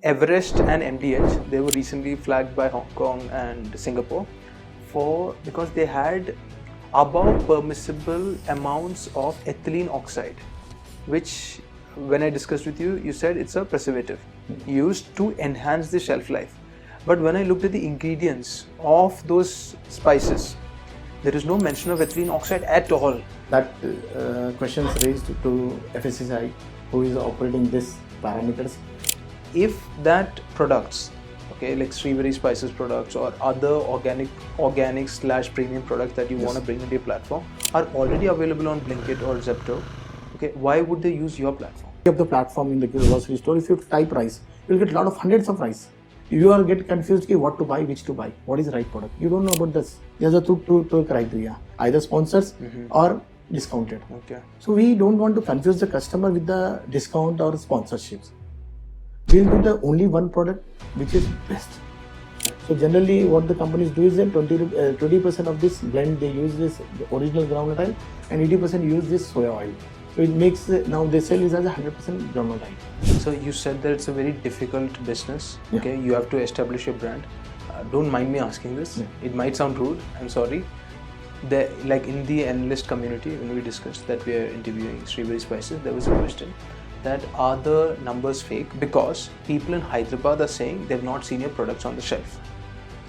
Everest and MDH, they were recently flagged by Hong Kong and Singapore because they had above permissible amounts of ethylene oxide, which when I discussed with you, you said it's a preservative used to enhance the shelf life. But when I looked at the ingredients of those spices, there is no mention of ethylene oxide at all. That questions raised to FSCI, who is operating these parameters. If that products, okay, like Srivari Spices products or other organic/premium products that you want to bring into your platform are already available on Blinkit or Zepto, okay, why would they use your platform? Of the platform in the grocery store, if you type rice, you'll get a lot of hundreds of rice. You are get confused what to buy, which to buy, what is the right product. You don't know about this. There's a two criteria, either sponsors or discounted. Okay. So we don't want to confuse the customer with the discount or sponsorships. We'll do the only one product which is best. So generally what the companies do is that 20% of this blend they use this the original groundnut oil and 80% use this soya oil. So it makes now they sell it as a 100% groundnut oil. So you said that it's a very difficult business. Okay, you have to establish your brand. Don't mind me asking this. It might sound rude. I'm sorry. Like in the analyst community, when we discussed that we are interviewing Srivari Spices, there was a question that are the numbers fake because people in Hyderabad are saying they've not seen your products on the shelf.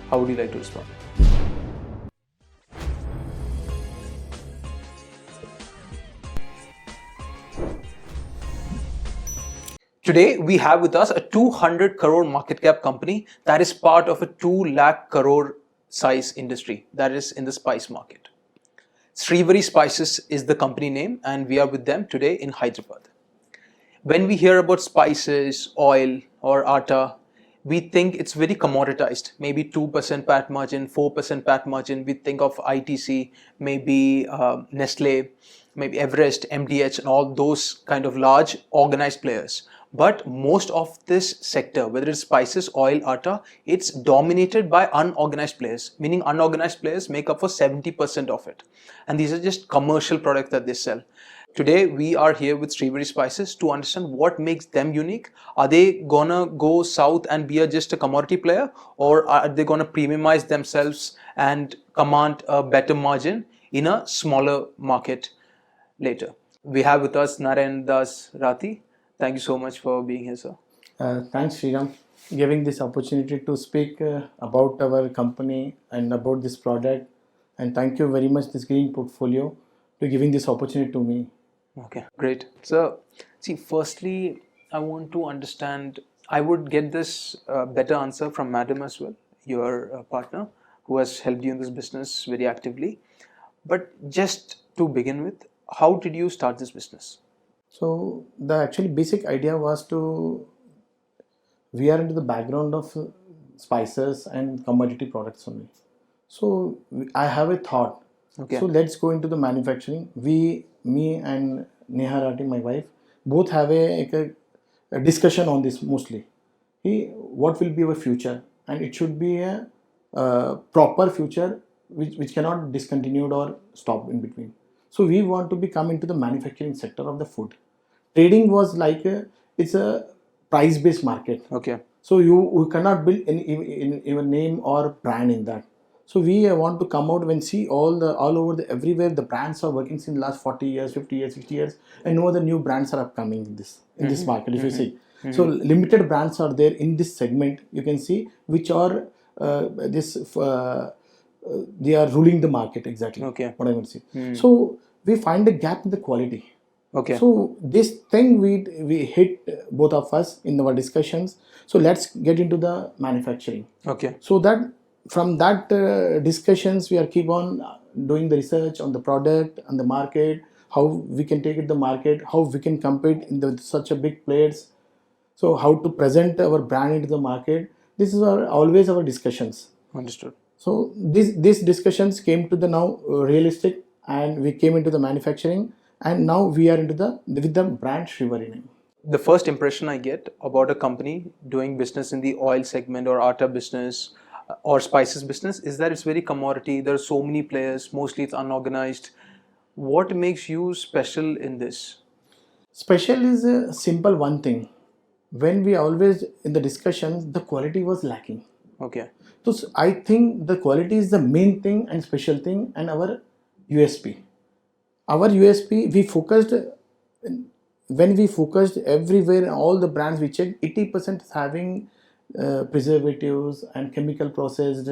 How would you like to respond? Today, we have with us a 200 crore market cap company that is part of a 2 lakh crore size industry that is in the spice market. Srivari Spices is the company name and we are with them today in Hyderabad. When we hear about spices, oil or atta, we think it's very commoditized, maybe 2% PAT margin, 4% PAT margin. We think of ITC, maybe Nestle, maybe Everest, MDH and all those kind of large organized players. But most of this sector, whether it's spices, oil, atta, it's dominated by unorganized players, meaning unorganized players make up for 70% of it. And these are just commercial products that they sell. Today, we are here with Srivari Spices to understand what makes them unique. Are they gonna go south and be just a commodity player, or are they gonna premiumize themselves and command a better margin in a smaller market later? We have with us Narayan Das Rathi. Thank you so much for being here, sir. Thanks, Sriram, giving this opportunity to speak about our company and about this product. And thank you very much, this green portfolio, to giving this opportunity to me. Okay, great. So, see, firstly, I want to understand, I would get this better answer from Madam as well, your partner, who has helped you in this business very actively. But just to begin with, how did you start this business? So, the actually basic idea was we are into the background of spices and commodity products only. So, I have a thought. Okay. So, let's go into the manufacturing. Me and Neha Rati, my wife, both have a discussion on this mostly. What will be our future? And it should be a proper future which cannot be discontinued or stop in between. So we want to come into the manufacturing sector of the food. Trading was like it's a price-based market. Okay. So you cannot build even name or brand in that. So we want to come out and see all over everywhere the brands are working since last 40 years, 50 years, 60 years, and no other new brands are upcoming in this market. If you see, so limited brands are there in this segment. You can see which are they are ruling the market exactly. Okay. What I would say. So we find a gap in the quality. Okay. So this thing we hit both of us in our discussions. So let's get into the manufacturing. Okay. So that from that discussions we are keep on doing the research on the product and the market, how we can take it to the market, how we can compete in such a big players. So how to present our brand into the market. This is always our discussions. Understood. So these discussions came to the now realistic, and we came into the manufacturing, and now we are into with the brand Srivari name. The first impression I get about a company doing business in the oil segment or atta business or spices business is that it's very commodity. There are so many players, mostly it's unorganized. What makes you special in this? Special is a simple one thing. when we always in the discussions, the quality was lacking. Okay. So I think the quality is the main thing and special thing and our USP. Our USP, we focused, when we focused everywhere, all the brands we checked, 80% is having preservatives and chemical processed.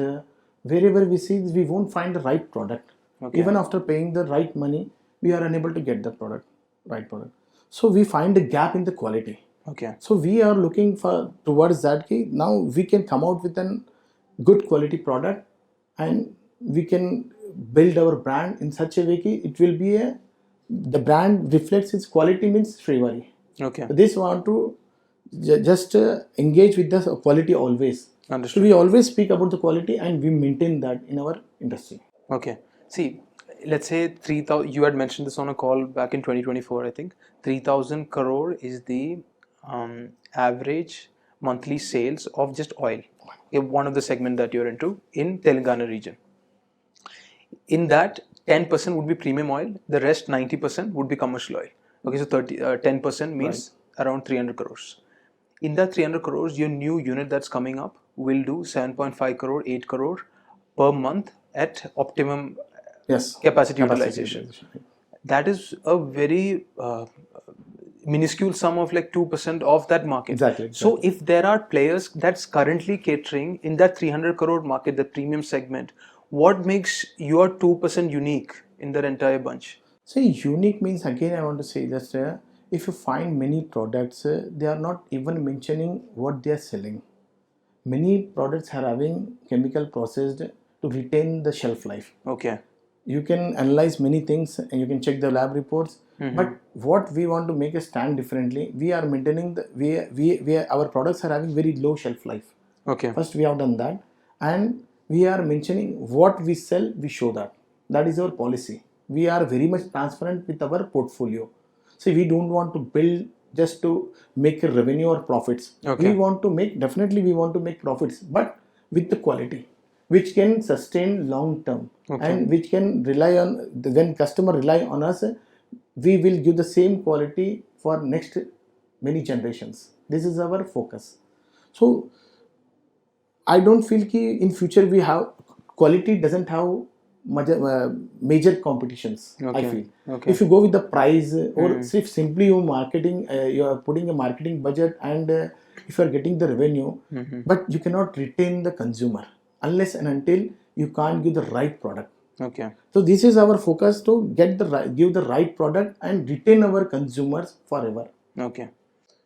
Wherever we see, we won't find the right product. Okay. Even after paying the right money, we are unable to get the right product. So we find a gap in the quality. Okay. So we are looking for towards that. Now we can come out with a good quality product, and we can build our brand in such a way that it will be the brand reflects its quality, means Srivari. Okay. This want to just engage with the quality always. Understood. So we always speak about the quality and we maintain that in our industry. Okay. See, let's say 3,000, you had mentioned this on a call back in 2024, I think. 3,000 crore is the average monthly sales of just oil. One of the segment that you're into in Telangana region. In that, 10% would be premium oil, the rest 90% would be commercial oil. Okay, so 10% means around 300 crores. In that 300 crores, your new unit that's coming up will do 7.5 crore, 8 crore per month at optimum capacity utilization. That is a very minuscule sum of like 2% of that market. Exactly. So if there are players that's currently catering in that 300 crore market, the premium segment, what makes your 2% unique in that entire bunch? See, unique means, again I want to say just if you find many products, they are not even mentioning what they are selling. Many products are having chemical processed to retain the shelf life. Okay. You can analyze many things and you can check the lab reports. But what we want to make a stand differently, we are maintaining our products are having very low shelf life. Okay. First we have done that, and we are mentioning what we sell, we show that. That is our policy. We are very much transparent with our portfolio. See, we don't want to build just to make a revenue or profits. Okay. We want to make, definitely we want to make profits, but with the quality which can sustain long term. Okay. And which can rely on, when customer rely on us, we will give the same quality for next many generations. This is our focus. So I don't feel ki in future we have, quality doesn't have major competitions. I feel if you go with the price or if simply you marketing, you are putting a marketing budget, and if you are getting the revenue, but you cannot retain the consumer unless and until you can't give the right product. Okay. So this is our focus, to give the right product and retain our consumers forever. Okay.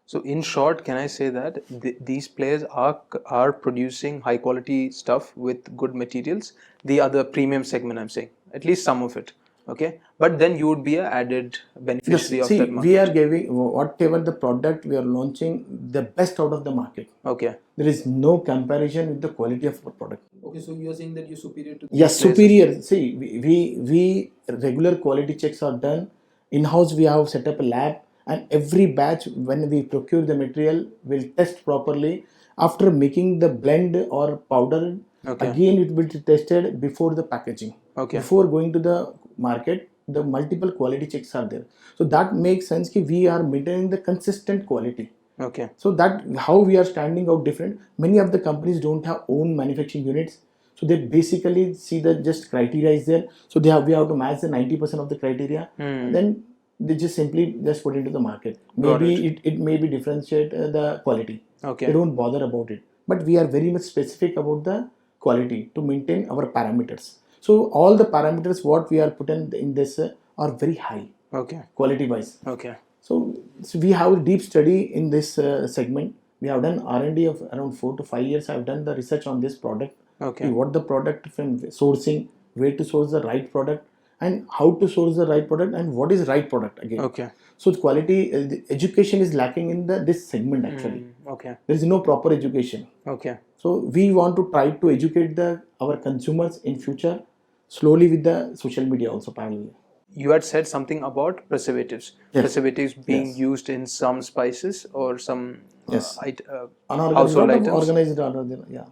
So in short, can I say that these players are producing high quality stuff with good materials? The other premium segment, I'm saying, at least some of it. Okay. But then you would be an added beneficiary of that market. We are giving whatever the product we are launching, the best out of the market. Okay. There is no comparison with the quality of our product. Okay, so you're saying that you're superior to Yes, superior. See, we regular quality checks are done. In-house we have set up a lab, and every batch when we procure the material will test properly. After making the blend or powder, again it will be tested before the packaging. Okay. Before going to the market, the multiple quality checks are there. So that makes sense that we are maintaining the consistent quality. Okay. So that how we are standing out different. Many of the companies don't have own manufacturing units, so they basically see that just criteria is there. So we have to match the 90% of the criteria, and then they just simply just put into the market. Maybe it may be differentiate the quality. Okay. They don't bother about it, but we are very much specific about the quality to maintain our parameters. So all the parameters what we are put in this are very high. Okay. Quality wise. Okay. So we have a deep study in this segment. We have done R&D of around 4 to 5 years. I have done the research on this product. Okay. What the product from sourcing, where to source the right product, and how to source the right product, and what is right product again. Okay. So the quality, the education is lacking in this segment actually. Okay. There is no proper education. Okay. So we want to try to educate our consumers in future slowly with the social media also parallelly. You had said something about preservatives. Preservatives being used in some spices or some household items.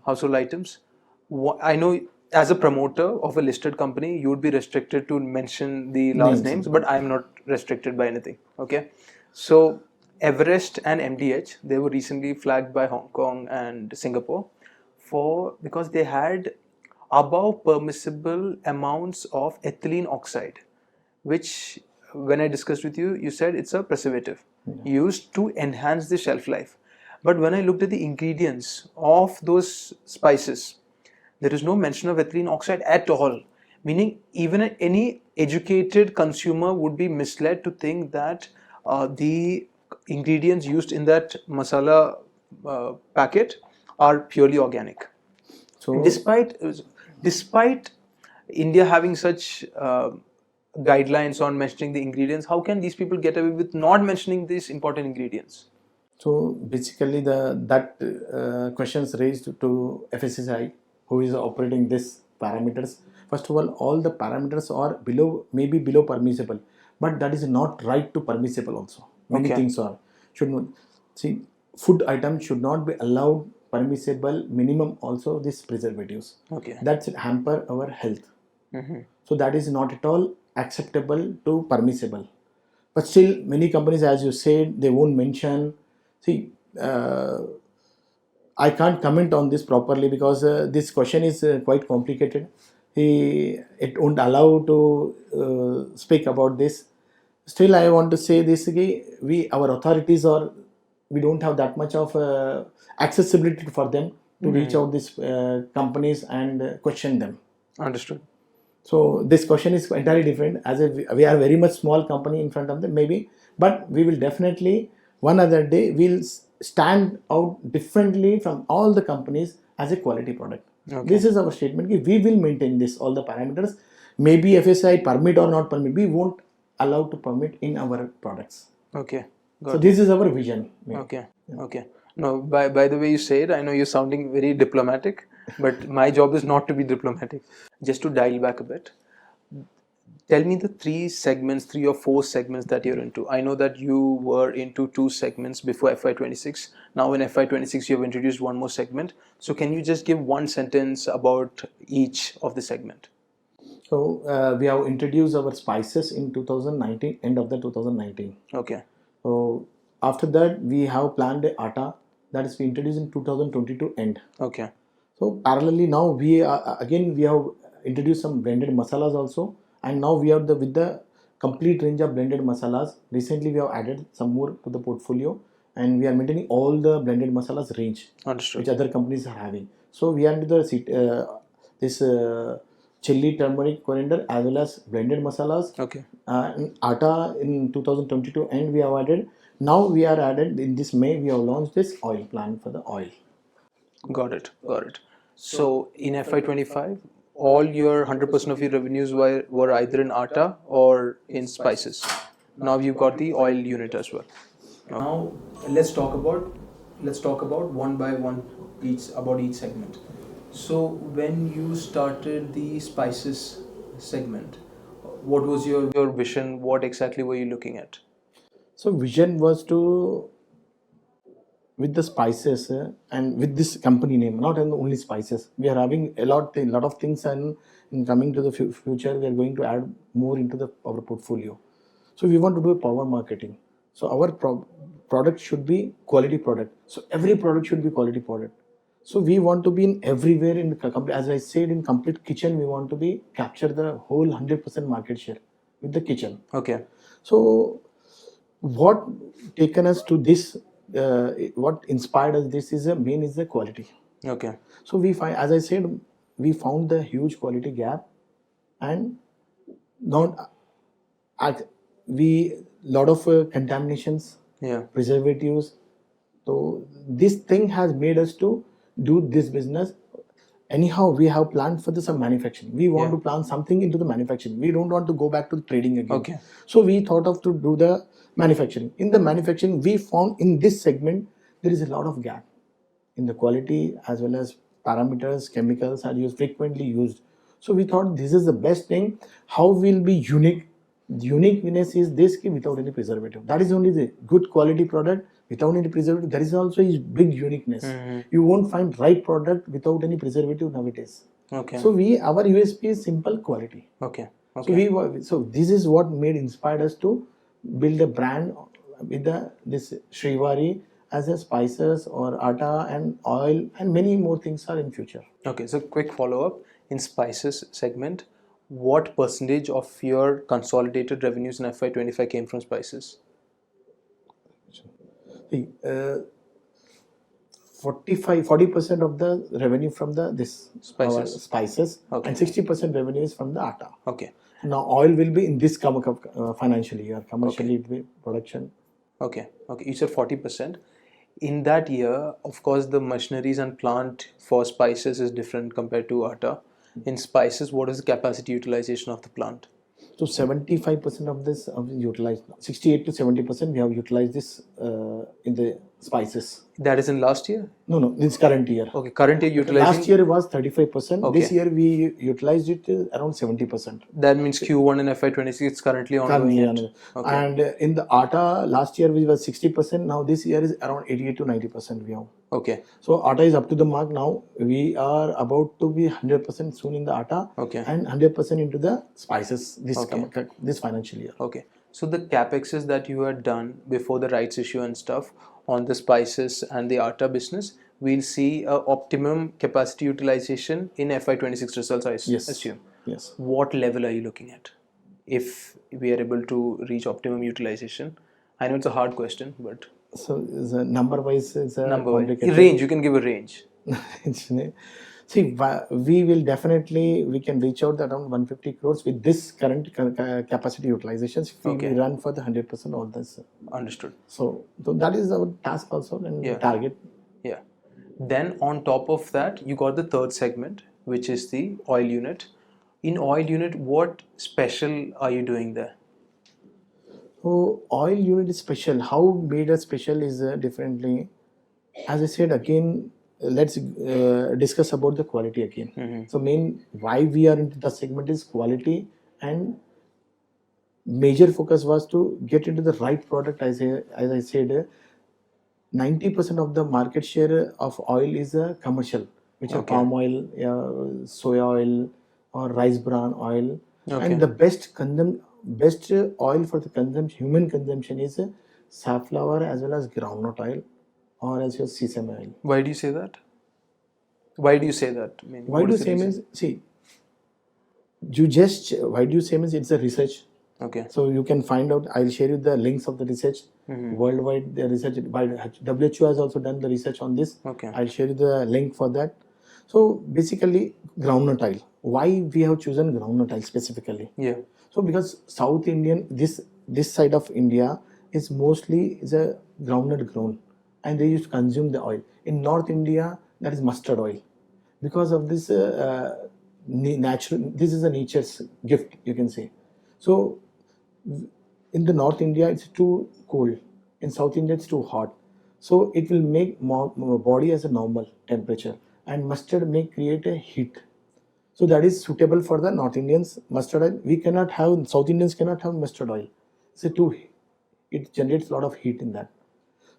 Household items. I know as a promoter of a listed company, you would be restricted to mention the last names, but I'm not restricted by anything. Okay. So Everest and MDH, they were recently flagged by Hong Kong and Singapore because they had above permissible amounts of ethylene oxide, which when I discussed with you, you said it's a preservative used to enhance the shelf life. But when I looked at the ingredients of those spices, there is no mention of ethylene oxide at all. Meaning, even any educated consumer would be misled to think that the ingredients used in that masala packet are purely organic. So Despite India having such guidelines on mentioning the ingredients, how can these people get away with not mentioning these important ingredients? So basically, that questions raised to FSSI, who is operating this parameters. First of all the parameters are maybe below permissible, but that is not right to permissible also. Many Okay. things are should not see food items should not be allowed permissible minimum also these preservatives. Okay. That's hamper our health. So that is not at all acceptable to permissible. But still, many companies, as you said, they won't mention. See, I can't comment on this properly because this question is quite complicated. It won't allow to speak about this. Still, I want to say this: our authorities we don't have that much of accessibility for them to reach out these companies and question them. Understood. So this question is entirely different. As if we are very much small company in front of them, maybe, but we will definitely one other day we'll stand out differently from all the companies as a quality product. Okay. This is our statement. We will maintain this all the parameters. Maybe FSI permit or not permit, we won't allow to permit in our products. Okay. So this is our vision. Okay. Okay. No, by the way you say it, I know you're sounding very diplomatic, but my job is not to be diplomatic. Just to dial back a bit, tell me the three or four segments that you're into. I know that you were into two segments before FY26. Now in FY26, you have introduced one more segment. So can you just give one sentence about each of the segment? So we have introduced our spices in 2019, end of the 2019. Okay. So after that, we have planned a atta that is we introduced in 2022 end. Okay. So parallelly now we have introduced some blended masalas also, and now we have with the complete range of blended masalas. Recently we have added some more to the portfolio, and we are maintaining all the blended masalas range. Understood. Which other companies are having. So we are into this chili, turmeric, coriander as well as blended masalas. Okay. Atta in 2022 and we have added. Now we are added in this May we have launched this oil plan for the oil. Got it. Got it. So in FY25, all your 100% of your revenues were either in atta or in spices. Now you've got the oil unit as well. Now let's talk about one by one each segment. So when you started the spices segment, what was your vision? What exactly were you looking at? So vision was to with the spices and with this company name, not only spices. We are having a lot of things, and in coming to the future, we are going to add more into our portfolio. So we want to do a power marketing. So our product should be quality product. So every product should be quality product. So we want to be in everywhere in as I said, in complete kitchen. We want to be capture the whole 100% market share with the kitchen. Okay. So what taken us to this? What inspired us this is the quality. Okay. So we find, as I said, we found the huge quality gap, and not we lot of contaminations, preservatives. So this thing has made us to do this business. Anyhow, we have planned for some manufacturing. We want to plan something into the manufacturing. We don't want to go back to the trading again. Okay. So we thought of to do the manufacturing. In the manufacturing, we found in this segment there is a lot of gap in the quality as well as parameters. Chemicals are frequently used. So we thought this is the best thing. How will be unique? The uniqueness is this without any preservative. That is only the good quality product without any preservative. There is also a big uniqueness. You won't find right product without any preservative nowadays. Okay. So our USP is simple quality. Okay. Okay. So this is what inspired us to build a brand with this Srivari as a spices or atta and oil and many more things are in future. Okay, so quick follow-up. In spices segment, what percentage of your consolidated revenues in FY25 came from spices? See, 40% of the revenue from this our Spices. spices Okay. and 60% revenue is from the atta. Okay. Now oil will be in this financial year. Commercially, it will be production. Okay. Okay. You said 40%. In that year, of course, the machineries and plant for spices is different compared to atta. In spices, what is the capacity utilization of the plant? So 75% of this utilized. 68 to 70% we have utilized this in the spices. That is in last year? No, this current year. Okay, current year utilizing. Last year was 35%. Okay. This year we utilized it around 70%. That means Q1 in FY26 it's currently ongoing. Okay. And in the atta, last year we were 60%. Now this year is around 88 to 90% we have. Okay. So atta is up to the mark now. We are about to be 100% soon in the atta. Okay. And 100% into the spices Okay. this financial year. Okay. So the capexes that you had done before the rights issue and stuff on the spices and the atta business, we'll see a optimum capacity utilization in FY26 results, I assume. Yes. What level are you looking at if we are able to reach optimum utilization? I know it's a hard question, but so the number wise is a complicated. Range, you can give a range. See, we will definitely, we can reach out around 150 crores with this current capacity utilizations if we run for the 100% all this. Understood. So that is our task also and target. Yeah. Then on top of that, you got the third segment, which is the oil unit. In oil unit, what special are you doing there? So oil unit is special. How made us special is differently. As I said again, let's discuss about the quality again. Mm-hmm. So why we are into the segment is quality, and major focus was to get into the right product. As I said, 90% of the market share of oil is commercial, which are palm oil, soya oil, or rice bran oil, and the best oil for the human consumption is safflower as well as groundnut oil, or as your sesame oil. Why do you say that? Why do you say that? I mean, why do you say means, see, why do you say means it's a research. Okay. So you can find out, I'll share you the links of the research. Mm-hmm. Worldwide, the research by WHO has also done the research on this. Okay. I'll share you the link for that. So basically, groundnut oil. Why we have chosen groundnut oil specifically? Yeah. So because South Indian, this side of India is mostly a groundnut grown, and they used to consume the oil. In North India, that is mustard oil. Because of this this is a nature's gift, you can say. So in the North India, it's too cold. In South India, it's too hot. So it will make body as a normal temperature, and mustard may create a heat. So that is suitable for the North Indians. Mustard oil, South Indians cannot have mustard oil. It generates a lot of heat in that.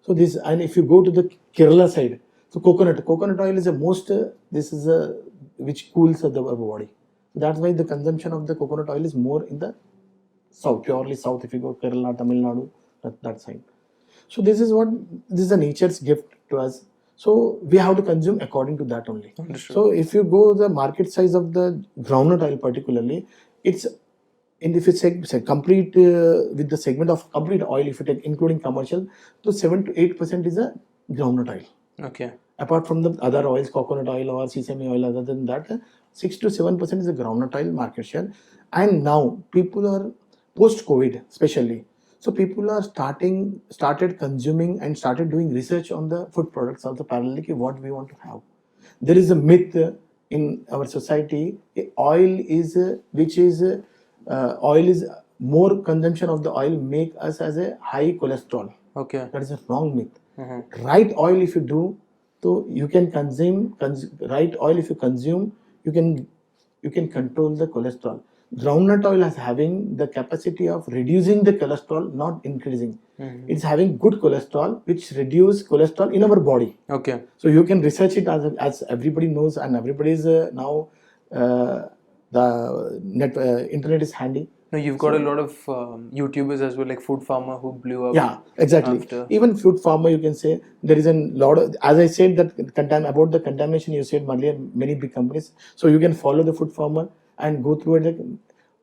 So this, and if you go to the Kerala side, so coconut oil is which cools the body. So that's why the consumption of the coconut oil is more in the south, purely south. If you go Kerala, Tamil Nadu, that side. So this is a nature's gift to us. So we have to consume according to that only. Understood. So if you go the market size of the groundnut oil particularly, if you say complete with the segment of complete oil, if you take including commercial, so 7 to 8% is a groundnut oil. Okay. Apart from the other oils, coconut oil or sesame oil, other than that, 6 to 7% is the groundnut oil market share. And now people are post-COVID especially. So people are started consuming and started doing research on the food products also parallelly what we want to have. There is a myth in our society, oil is more consumption of the oil make us as a high cholesterol. Okay. That is a wrong myth. Mm-hmm. Right oil if you do, so you can consume right oil if you consume, you can control the cholesterol. Groundnut oil is having the capacity of reducing the cholesterol, not increasing. Mm-hmm. It's having good cholesterol, which reduce cholesterol in our body. Okay. So you can research it as everybody knows, and everybody is now the internet is handy. No, you've got a lot of YouTubers as well, like Food Farmer, who blew up. Yeah, exactly. After. Even food farmer, you can say there is a lot of, as I said, that about the contamination you said earlier, many big companies. So you can follow the food farmer and go through it. Like,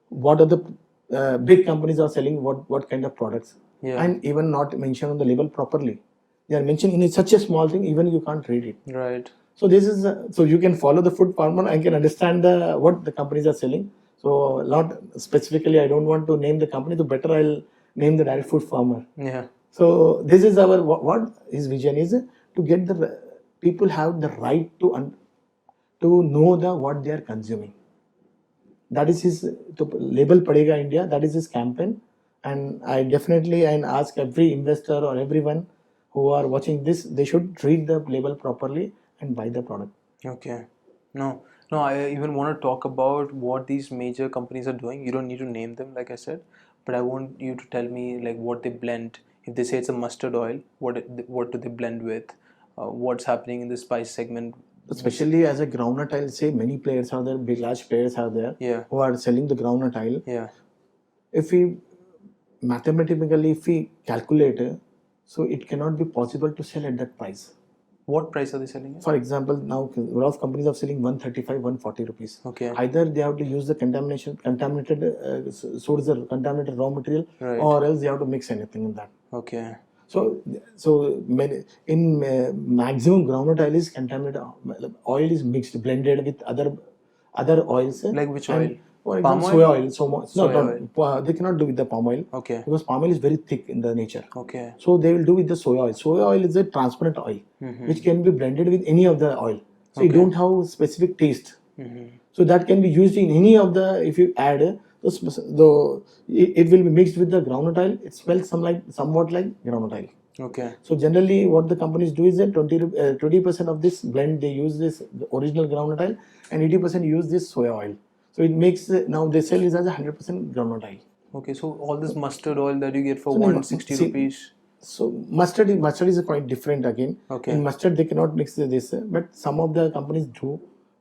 what are the big companies are selling what kind of products, Yeah. and even not mentioned on the label properly. They are mentioned in such a small thing, even you can't read it. Right. So this is so you can follow the food farmer and can understand the what the companies are selling. So not specifically, I don't want to name the company. So better I'll name the direct food farmer. Yeah. So this is our what his vision is to get the people have the right to know the what they are consuming. That is his to label Padega India. That is his campaign, and I definitely and ask every investor or everyone who are watching this, they should read the label properly and buy the product. Okay. No, no, I even want to talk about what these major companies are doing. You don't need to name them, like I said, but I want you to tell me like what they blend. If they say it's a mustard oil, what do they blend with? What's happening in the spice segment? Especially as a groundnut oil, say many players are there, big large players are there Yeah. who are selling the groundnut oil. Yeah. If we mathematically if we calculate, so it cannot be possible to sell at that price. What price are they selling at? For example, now a lot of companies are selling 135, 140 rupees. Okay. Either they have to use the contaminated source, the contaminated raw material, Right. or else they have to mix anything in that. Okay. So many, in maximum groundnut oil is contaminated. Oil is mixed, blended with other oils. Like which and, oil? For Palm example, oil? soya oil. So much. No, Soya no, they cannot do with the palm oil. Okay. Because palm oil is very thick in the nature. Okay. So they will do with the soya oil. Soya oil is a transparent oil, which can be blended with any of the oil. So you don't have specific taste. So that can be used in any of the, if you add, it will be mixed with the groundnut oil. It smells somewhat like groundnut oil. Okay. So generally what the companies do is that 20% of this blend, they use this the original groundnut oil, and 80% use this soya oil. So it makes, now they sell it as 100% groundnut oil. Okay. So all this mustard oil that you get for So 160 see, rupees. So mustard is quite different again. Okay. In mustard they cannot mix this, but some of the companies do,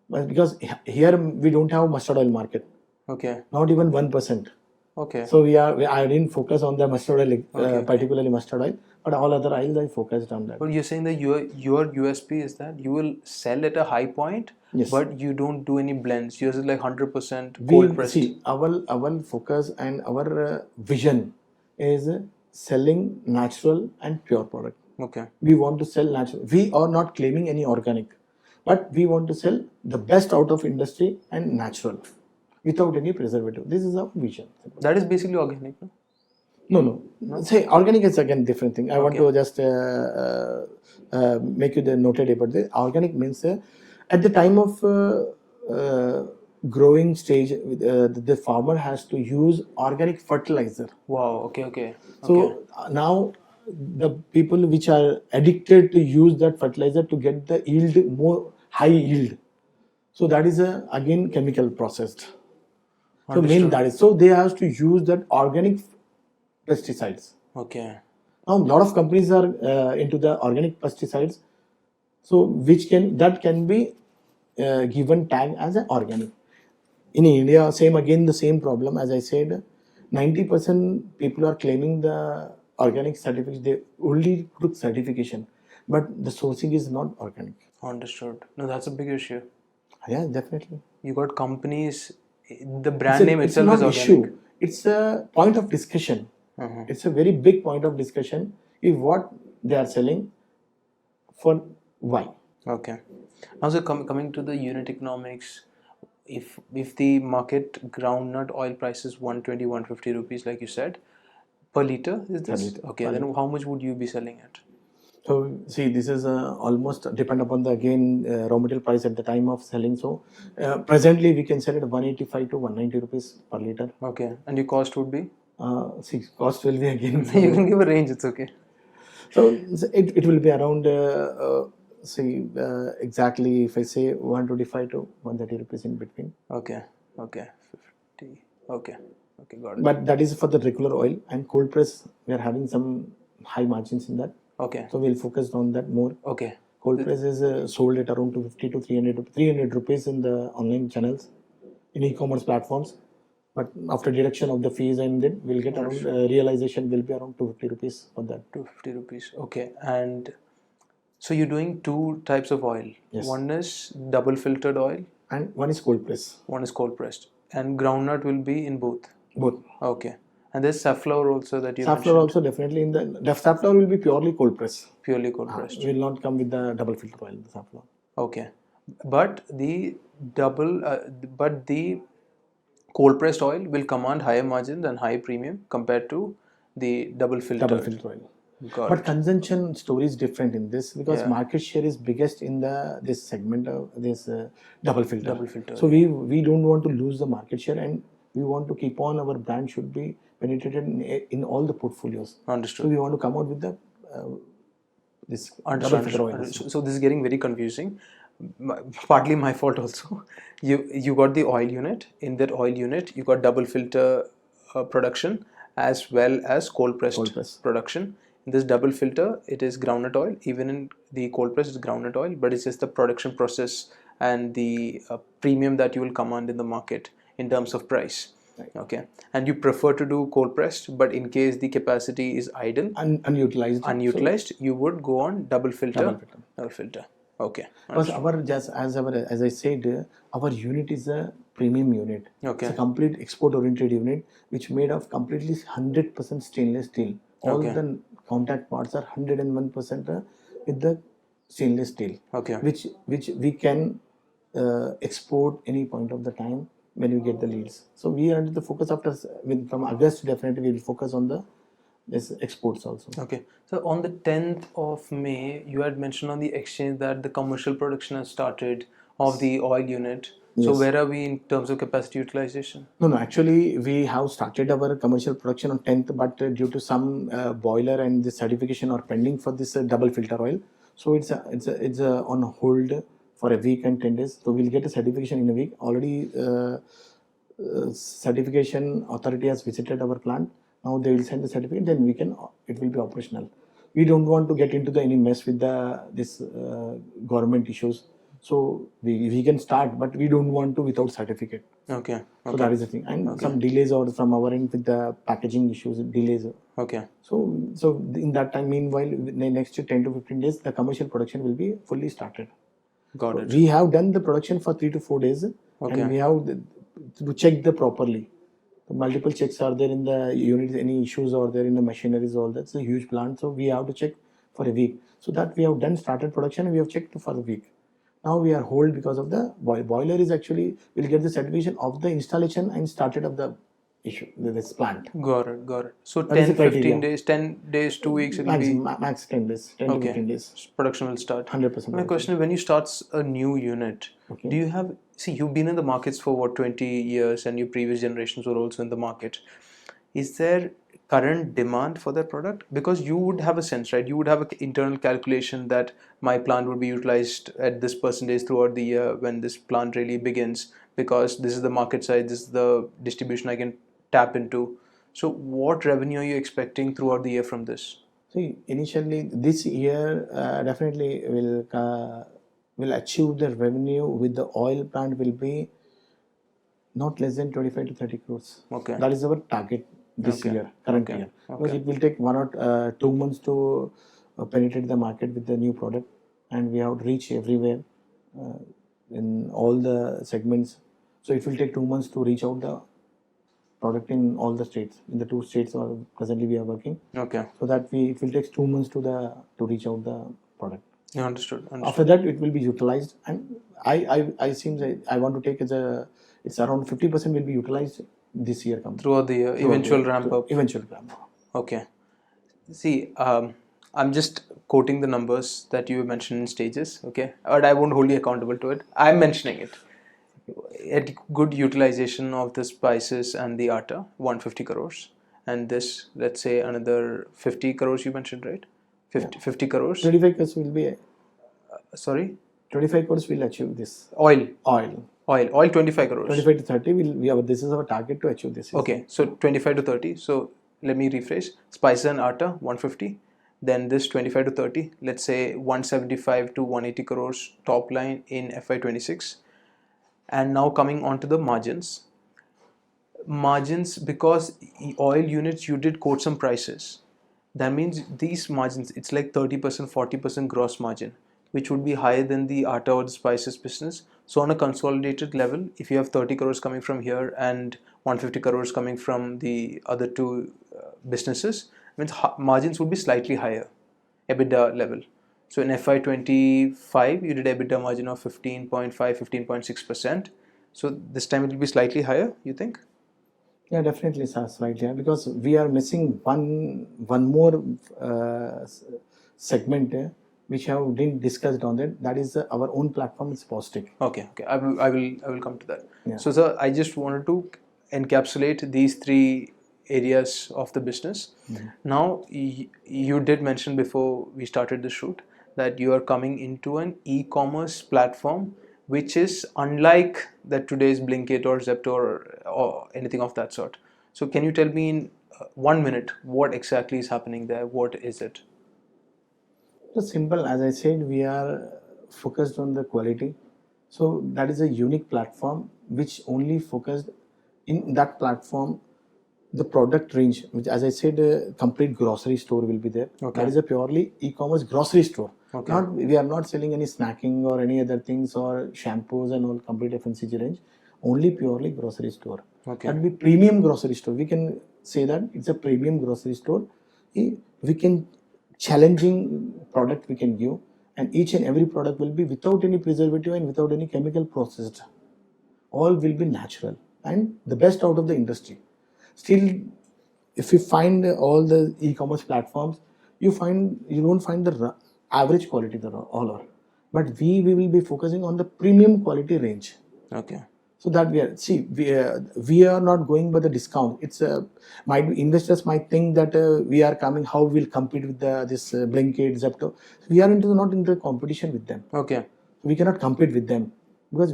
but because here we don't have mustard oil market, Okay. not even 1%. Okay. So I didn't focus on the mustard oil, particularly mustard oil, but all other oils I focused on that. But you're saying that your USP is that you will sell at a high point, Yes. but you don't do any blends. Yours is like 100% cold pressed. See, our focus and our vision is selling natural and pure product. Okay. We want to sell natural. We are not claiming any organic, but we want to sell the best out of industry and natural, without any preservative. This is our vision. That is basically organic, no? No. Say organic is again different thing. I want to just make you the noted about this. Organic means at the time of growing stage, the farmer has to use organic fertilizer. Wow. Okay. Okay. So now the people which are addicted to use that fertilizer to get the yield, more high yield. So that is again chemical processed. So main that is, so they have to use that organic pesticides. Okay. Now a lot of companies are into the organic pesticides, so that can be given tag as an organic. In India, the same problem as I said. 90% people are claiming the organic certificate. They only took certification, but the sourcing is not organic. Understood. No, that's a big issue. Yeah, definitely. You got companies. The brand name itself is organic. Issue. It's a point of discussion. It's a very big point of discussion. If what they are selling, for why? Okay. Now, so coming to the unit economics, if the market groundnut oil price is 120, 150 rupees, like you said, per liter, is this? liter. Okay, then how much would you be selling at? So see, this is almost depend upon the raw material price at the time of selling. So presently we can sell it 185 to 190 rupees per liter. Okay, and your cost would be? See, cost will be again. You can give a range. It's okay. So it will be around exactly if I say 125 to 130 rupees in between. Okay. 50. Okay, got it. But that is for the regular oil, and cold press we are having some high margins in that. Okay. So we'll focus on that more. Okay. Cold press is sold at around 250 to 300 rupees in the online channels, in e-commerce platforms. But after deduction of the fees, and then we'll get around realization will be around 250 rupees for that. 250 rupees. Okay. And so you're doing two types of oil. Yes. One is double filtered oil, And one is cold press. one is cold pressed. And groundnut will be in both. Both. Okay. And there's safflower also that you Safflower mentioned. also definitely in the safflower will be purely cold press. Purely cold pressed. Will not come with the double filter oil, the safflower. Okay. But the but the cold pressed oil will command higher margins and high premium compared to the double filtered. Double filter oil. Got But it. consumption story is different in this because Yeah. market share is biggest in this segment of this double filter. Double filter, So we don't want to lose the market share, and we want to keep on our brand should be penetrated in all the portfolios. So Understood. we want to come out with the this double Understood. filter oil. Understood. So this is getting very confusing. Partly my fault also. You got the oil unit. In that oil unit, you got double filter production as well as cold pressed press. production. In this double filter, it is groundnut oil. Even in the cold press, it's groundnut oil, but it's just the production process and the premium that you will command in the market in terms of price. Right. Okay. And you prefer to do cold pressed, but in case the capacity is idle, Unutilized. you would go on double filter. Double filter. Double filter. Okay. Because as I said, our unit is a premium unit. Okay. It's a complete export oriented unit which made of completely 100% stainless steel. All Okay. the contact parts are 101% with the stainless steel. Okay. Which we can export any point of the time when we get the leads. So we are the focus from August definitely we will focus on this exports also. Okay. So on the 10th of May, you had mentioned on the exchange that the commercial production has started of the oil unit. So Yes. where are we in terms of capacity utilization? No. Actually, we have started our commercial production on 10th, but due to some boiler and the certification are pending for this double filter oil, so it's on hold for a week and 10 days. So we'll get a certification in a week. Already, certification authority has visited our plant. Now they will send the certificate. Then it will be operational. We don't want to get into any mess with this government issues. So we can start, but we don't want to without certificate. Okay. So that is the thing, and some delays or from our end with the packaging issues, delays. Okay. So in that time, meanwhile, in the next 10 to 15 days, the commercial production will be fully started. Got it. We have done the production for 3 to 4 days, and we have to check the properly. Multiple checks are there in the unit. Any issues are there in the machineries? All that's a huge plant, so we have to check for a week. So that we have started production, and we have checked for the week. Now we are hold because of the boiler is actually will get the certification of the installation and started of the issue this plant. Got it. So That is 10, the criteria. 15 days, 10 days, 2 weeks, it will be Max 10 days, 10 to 15 days. production will start. 100%. My question is, when you start a new unit, do you have, you've been in the markets for what, 20 years, and your previous generations were also in the market. Is there current demand for that product? Because you would have a sense, right? You would have an internal calculation that my plant would be utilized at this percentage throughout the year when this plant really begins, because this is the market size, this is the distribution I can tap into. So what revenue are you expecting throughout the year from this? See, initially this year definitely will achieve the revenue with the oil plant will be not less than 25 to 30 crores. Okay. That is our target this year, current year. Because it will take 1 or 2 months to penetrate the market with the new product, and we have to reach everywhere in all the segments. So it will take 2 months to reach out the product in all the states. In the 2 states presently we are working. Okay. So that it will take 2 months to reach out the product. Yeah, understood. After that, it will be utilized, and I seem that I want to take it's around 50% will be utilized this year. Throughout the year, eventual ramp up. Eventual ramp up. Okay. See, I'm just quoting the numbers that you mentioned in stages, okay? But I won't hold you accountable to it. I'm mentioning it. At good utilization of the spices and the atta, 150 crores. And this, let's say another 50 crores you mentioned, right? 50 crores. 25 crores will be. Sorry? 25 crores will achieve this. Oil 25 25 crores. to 30 this is our target to achieve this. Okay, so 25 to 30. So let me rephrase. Spices and atta, 150. Then this 25 to 30, let's say 175 to 180 crores top line in FY26. And now coming on to the margins. margins, because oil units you did quote some prices. That means these margins, it's like 30%, 40% gross margin, which would be higher than the atta or the spices business. So on a consolidated level, if you have 30 crores coming from here and 150 crores coming from the other two businesses, means margins would be slightly higher, EBITDA level. So in FY25, you did EBITDA margin of 15.5, 15.6%. So this time it will be slightly higher, you think? Yeah, definitely, sir, slightly. Because we are missing one more segment which I didn't discussed on that. That is our own platform. It's Postic. Okay. I will come to that. Yeah. So, sir, I just wanted to encapsulate these three areas of the business. Now, you did mention before we started the shoot that you are coming into an e-commerce platform which is unlike that today's Blinkit or Zepto or anything of that sort. So, can you tell me in 1 minute what exactly is happening there? What is it? So simple, as I said, we are focused on the quality. So that is a unique platform which only focused in that platform. The product range, which, as I said, a complete grocery store will be there. Okay. That is a purely e-commerce grocery store. Okay. Not, we are not selling any snacking or any other things or shampoos and all complete FMCG range. Only purely grocery store. Okay. That will be premium grocery store. We can say that it's a premium grocery store. We can challenging product we can give, and each and every product will be without any preservative and without any chemical processed. All will be natural and the best out of the industry. Still, if you find all the e-commerce platforms, you don't find the average quality there all are. But we will be focusing on the premium quality range. Okay. So that we are not going by the discount. It's investors might think that we are coming, how we'll compete with this Blinkit, Zepto. We are not into competition with them. Okay. We cannot compete with them because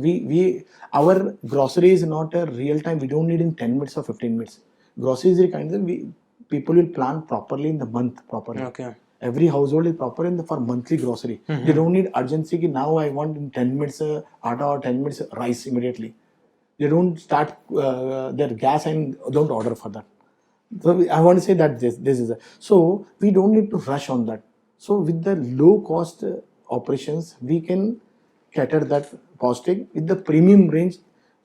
our grocery is not a real time. We don't need in 10 minutes or 15 minutes. Grocery is the kind of people will plan properly in the month properly. Okay. Every household is proper for monthly grocery. They don't need urgency. Now I want in 10 minutes atta or 10 minutes rice immediately. They don't start their gas and don't order for that. So I want to say that this is so we don't need to rush on that. So with the low cost operations, we can cater that costing with the premium range.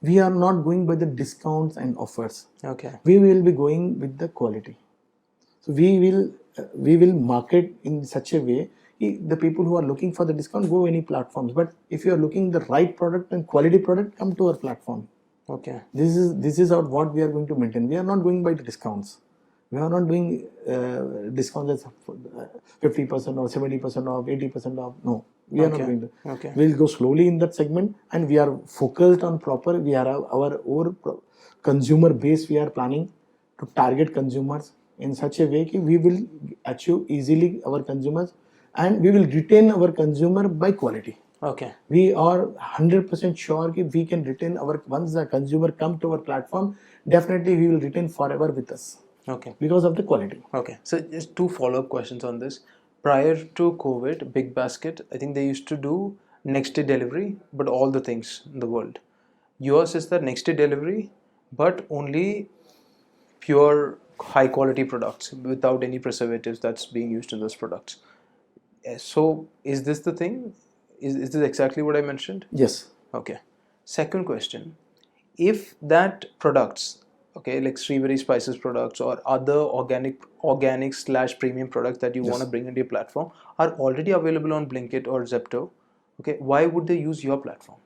We are not going by the discounts and offers. Okay. We will be going with the quality. So we will market in such a way. The people who are looking for the discount go any platforms. But if you are looking the right product and quality product, come to our platform. Okay. This is what we are going to maintain. We are not going by the discounts. We are not doing discounts as 50% or 70% off, 80% off. No, we are not going to. Okay. We will go slowly in that segment, and we are focused on proper. We are our own consumer base. We are planning to target consumers in such a way that we will achieve easily our consumers, and we will retain our consumer by quality. Okay. We are 100% sure that we can retain once the consumer come to our platform, definitely we will retain forever with us. Okay. Because of the quality. Okay. So just two follow-up questions on this. Prior to COVID, Big Basket, I think they used to do next day delivery, but all the things in the world. Yours is the next day delivery, but only pure high quality products without any preservatives that's being used in those products. So is this the thing? Is this exactly what I mentioned? Yes. Okay. Second question. If that products, okay, like Srivari Spices products or other organic / premium products that you want to bring into your platform are already available on Blinkit or Zepto, okay, why would they use your platform?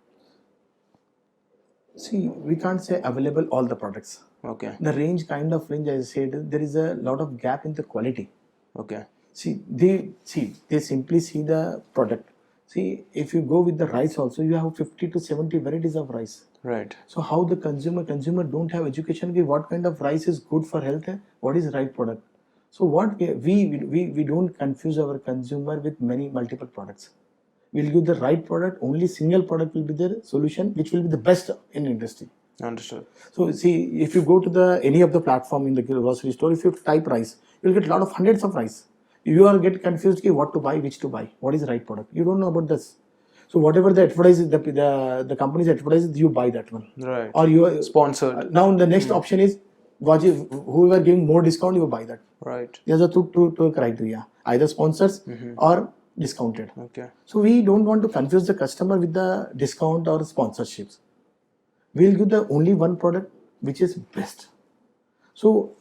See, we can't say available all the products. Okay. The range, kind of range, as I said, there is a lot of gap in the quality. Okay. They simply see the product. See, if you go with the rice also, you have 50 to 70 varieties of rice. Right. So how the consumer don't have education, what kind of rice is good for health, what is the right product. So what we don't confuse our consumer with multiple products. We'll give the right product, only single product will be the solution, which will be the best in industry. Understood. So see, if you go to any of the platform in the grocery store, if you type rice, you'll get a lot of hundreds of rice. You are get confused what to buy, which to buy, what is the right product. You don't know about this. So whatever the advertise, the companies advertises, you buy that one. Right. Or you Sponsored. now the next option is whoever giving more discount, you buy that. Right. There's a two criteria, either sponsors or discounted. Okay. So we don't want to confuse the customer with the discount or sponsorships. We'll give the only one product which is best. So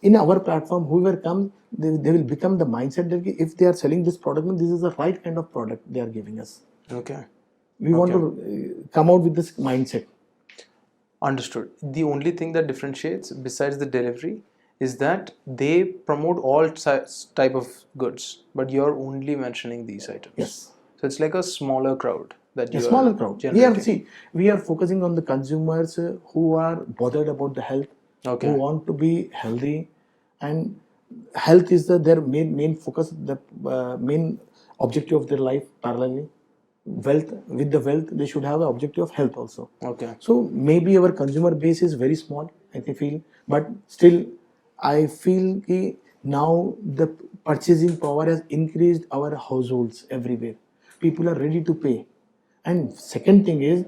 in our platform, whoever comes, they will become the mindset that if they are selling this product, this is the right kind of product they are giving us. Okay. We want to come out with this mindset. Understood. The only thing that differentiates besides the delivery is that they promote all type of goods, but you're only mentioning these items. Yes. So it's like a smaller crowd that A you smaller are crowd. generating. We are focusing on the consumers who are bothered about the health, Okay. who want to be healthy, and health is their main focus, the main objective of their life parallelly. With the wealth, they should have the objective of health also. Okay. So maybe our consumer base is very small, I feel, but still, I feel that now the purchasing power has increased our households everywhere. People are ready to pay. And second thing is,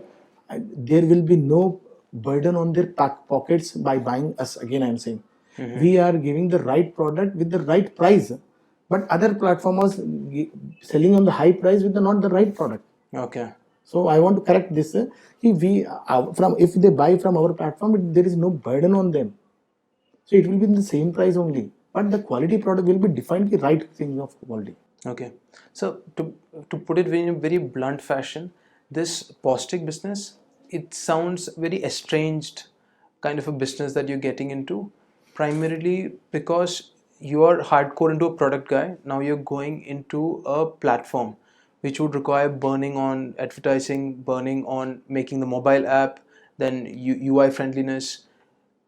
there will be no burden on their pockets by buying us. Again, I'm saying, we are giving the right product with the right price. But other platformers selling on the high price with not the right product. Okay. So I want to correct this. If they buy from our platform, there is no burden on them. So it will be in the same price only. But the quality product will be defined the right thing of quality. Okay. So to put it in a very blunt fashion, this Postic business, it sounds very estranged kind of a business that you're getting into, primarily because you are hardcore into a product guy. Now you're going into a platform which would require burning on advertising, burning on making the mobile app, then UI friendliness.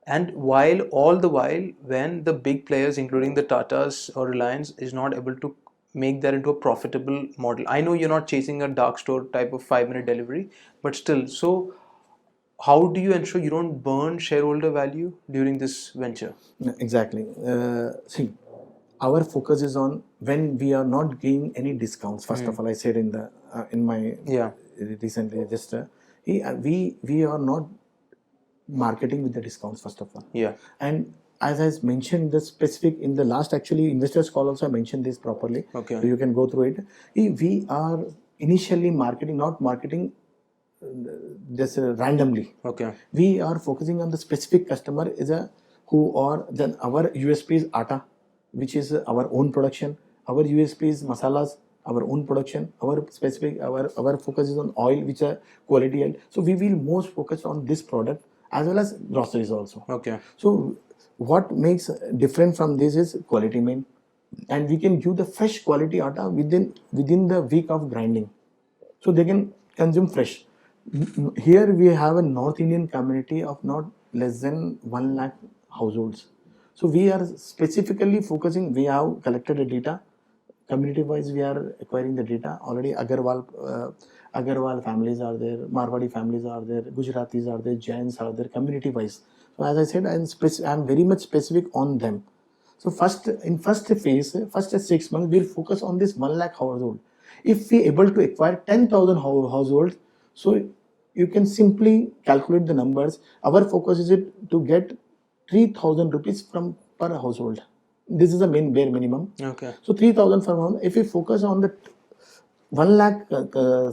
And all the while, when the big players, including the Tatas or Reliance, is not able to make that into a profitable model. I know you're not chasing a dark store type of 5-minute delivery, but still. So, how do you ensure you don't burn shareholder value during this venture? Exactly. See, our focus is on when we are not giving any discounts. First of all, I said in my recently just we are not marketing with the discounts first of all. Yeah. And as I mentioned the specific in the last actually investors call also I mentioned this properly. Okay. So you can go through it. We are initially not marketing just randomly. Okay. We are focusing on the specific customer then our USP is atta, which is our own production. Our USP is masalas, our own production. Our focus is on oil, which are quality oil. So we will most focus on this product as well as groceries also. Okay. So what makes different from this is quality main, and we can give the fresh quality atta within the week of grinding, so they can consume fresh. Here we have a North Indian community of not less than 1 lakh households. So we are specifically focusing. We have collected the data. Community-wise, we are acquiring the data. Already Agarwal families are there, Marwadi families are there, Gujaratis are there, Jains are there, community-wise. So as I said, I'm very much specific on them. So first phase, first 6 months, we'll focus on this 1 lakh household. If we able to acquire 10,000 households, so you can simply calculate the numbers. Our focus is to get 3,000 rupees per household. This is the bare minimum. Okay. So 3,000 per month. If we focus on the 1 lakh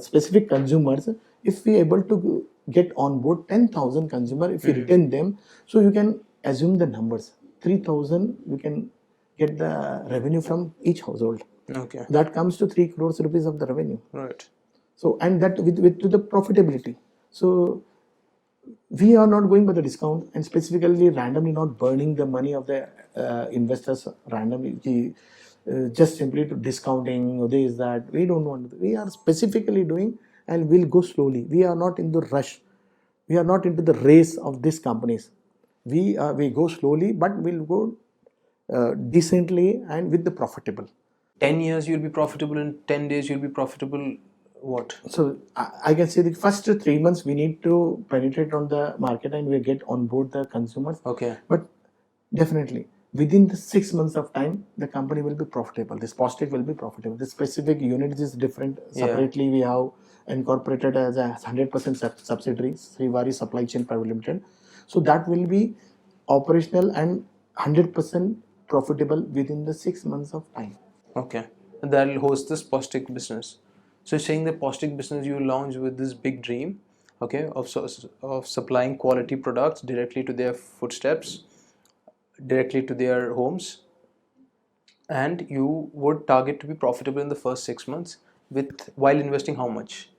specific consumers, if we able to get on board 10,000 consumer, if we retain them, so you can assume the numbers. 3,000 we can get the revenue from each household. Okay. That comes to 3 crores rupees of the revenue. Right. So and that with the profitability. So we are not going by the discount and specifically randomly not burning the money of the investors randomly. Just simply to discounting or this that we don't want to. We are specifically doing and we'll go slowly. We are not in the rush. We are not into the race of these companies. We go slowly, but we'll go decently and with the profitable. 10 years you'll be profitable, in 10 days you'll be profitable. What? So I can say the first 3 months we need to penetrate on the market and we get on board the consumers. Okay. But definitely within the 6 months of time, the company will be profitable. This Postic will be profitable. The specific unit is different. Separately, we have incorporated as a 100% subsidiary, Srivari Supply Chain Private Limited. So that will be operational and 100% profitable within the 6 months of time. Okay. And that'll host this Postic business. So you're saying the Postic business you launch with this big dream, okay, of supplying quality products directly to their footsteps, directly to their homes, and you would target to be profitable in the first 6 months with while investing how much?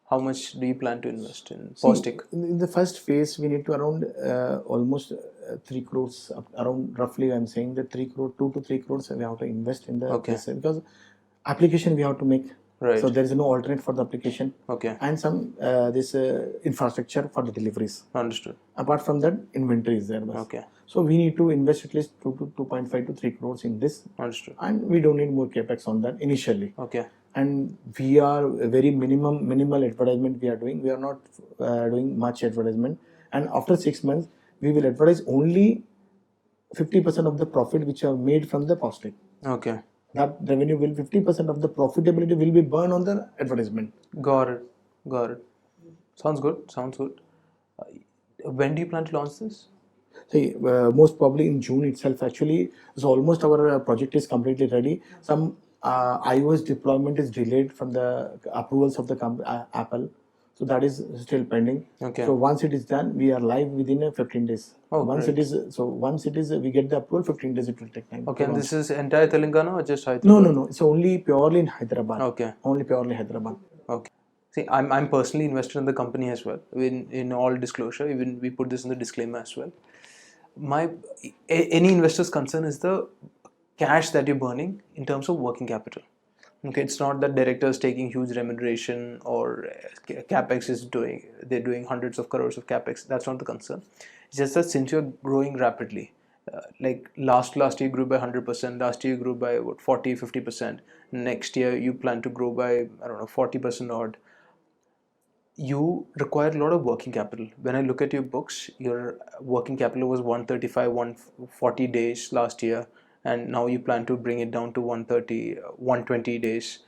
How much do you plan to invest in See, Postic? in the first phase, we need to around almost 3 crores, around roughly I'm saying that 3 crore, 2 to 3 crores we have to invest in the Okay. this, because application we have to make. Right. So there is no alternate for the application. Okay. And some this infrastructure for the deliveries. Understood. Apart from that, inventory is there. Bas. Okay. So we need to invest at least 2.5 to 3 crores in this. Understood. And we don't need more capex on that initially. Okay. And we are very minimal advertisement we are doing. We are not doing much advertisement. And after 6 months, we will advertise only 50% of the profit which are made from the Postic. Okay. That revenue will 50% of the profitability will be burned on the advertisement. Got it. Got it. Sounds good. Sounds good. When do you plan to launch this? See, most probably in June itself. Actually, so almost our project is completely ready. Some iOS deployment is delayed from the approvals of the Apple, so that is still pending. Okay. So once it is done, we are live within 15 days. Oh, once great. it is, we get the approval. 15 days it will take time. Okay, and this is entire Telangana or just Hyderabad? No. It's only purely in Hyderabad. Okay. Only purely Hyderabad. Okay. See, I'm personally invested in the company as well. In all disclosure, even we put this in the disclaimer as well. Any investor's concern is the cash that you're burning in terms of working capital. Okay, it's not that directors taking huge remuneration or capex they're doing hundreds of crores of capex. That's not the concern. It's just that since you're growing rapidly, like last year you grew by 100%, last year you grew by 40-50%, next year you plan to grow by, I don't know, 40% odd. You require a lot of working capital. When I look at your books, your working capital was 135, 140 days last year, and now you plan to bring it down to 130, 120 days.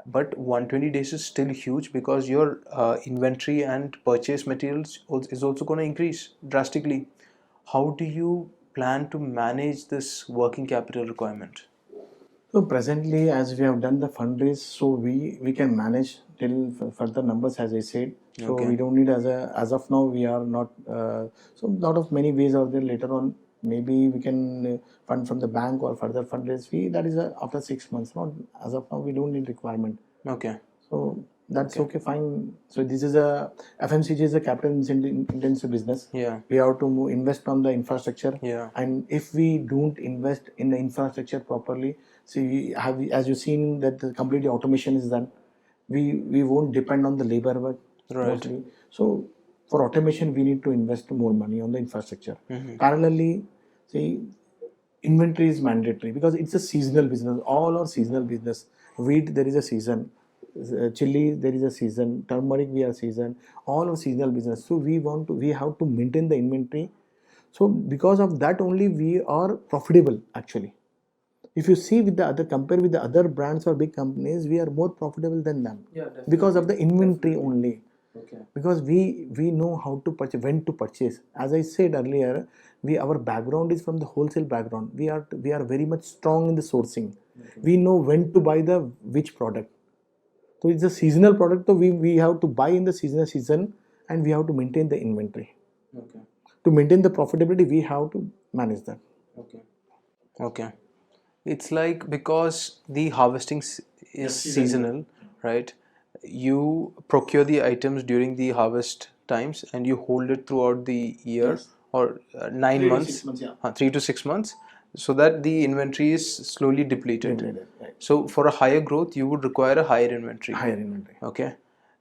But 120 days is still huge because your inventory and purchase materials is also going to increase drastically. How do you plan to manage this working capital requirement? So presently, as we have done the fundraise, so we can manage till further numbers, as I said. So Okay. we don't need as of now we are not. So lot of many ways are there. Later on, maybe we can fund from the bank or further fundraise. That is after 6 months. Not as of now, we don't need requirement. Okay. So that's okay, fine. So this is a FMCG is a capital intensive business. Yeah. We have to invest on the infrastructure. Yeah. And if we don't invest in the infrastructure properly, see, as you've seen that the complete automation is done, we won't depend on the labor work mostly. So for automation, we need to invest more money on the infrastructure. Parallelly, see, inventory is mandatory because it's a seasonal business. All are seasonal business. Wheat, there is a season. Chili, there is a season. Turmeric, we are season. All are seasonal business. So we have to maintain the inventory. So because of that only we are profitable actually. If you see compare with the other brands or big companies, we are more profitable than them. Yeah, definitely. Because of the inventory only. Okay. Because we know how to purchase, when to purchase. As I said earlier, our background is from the wholesale background. We are very much strong in the sourcing. Okay. We know when to buy which product. So it's a seasonal product, so we have to buy in the season and we have to maintain the inventory. Okay. To maintain the profitability, we have to manage that. Okay. It's like because the harvesting is seasonal, right? You procure the items during the harvest times and you hold it throughout the year. Yes. Or 9 months, 6 months, 3 to 6 months, so that the inventory is slowly depleted. Right. So for a higher growth, you would require a higher inventory. Higher inventory. Okay.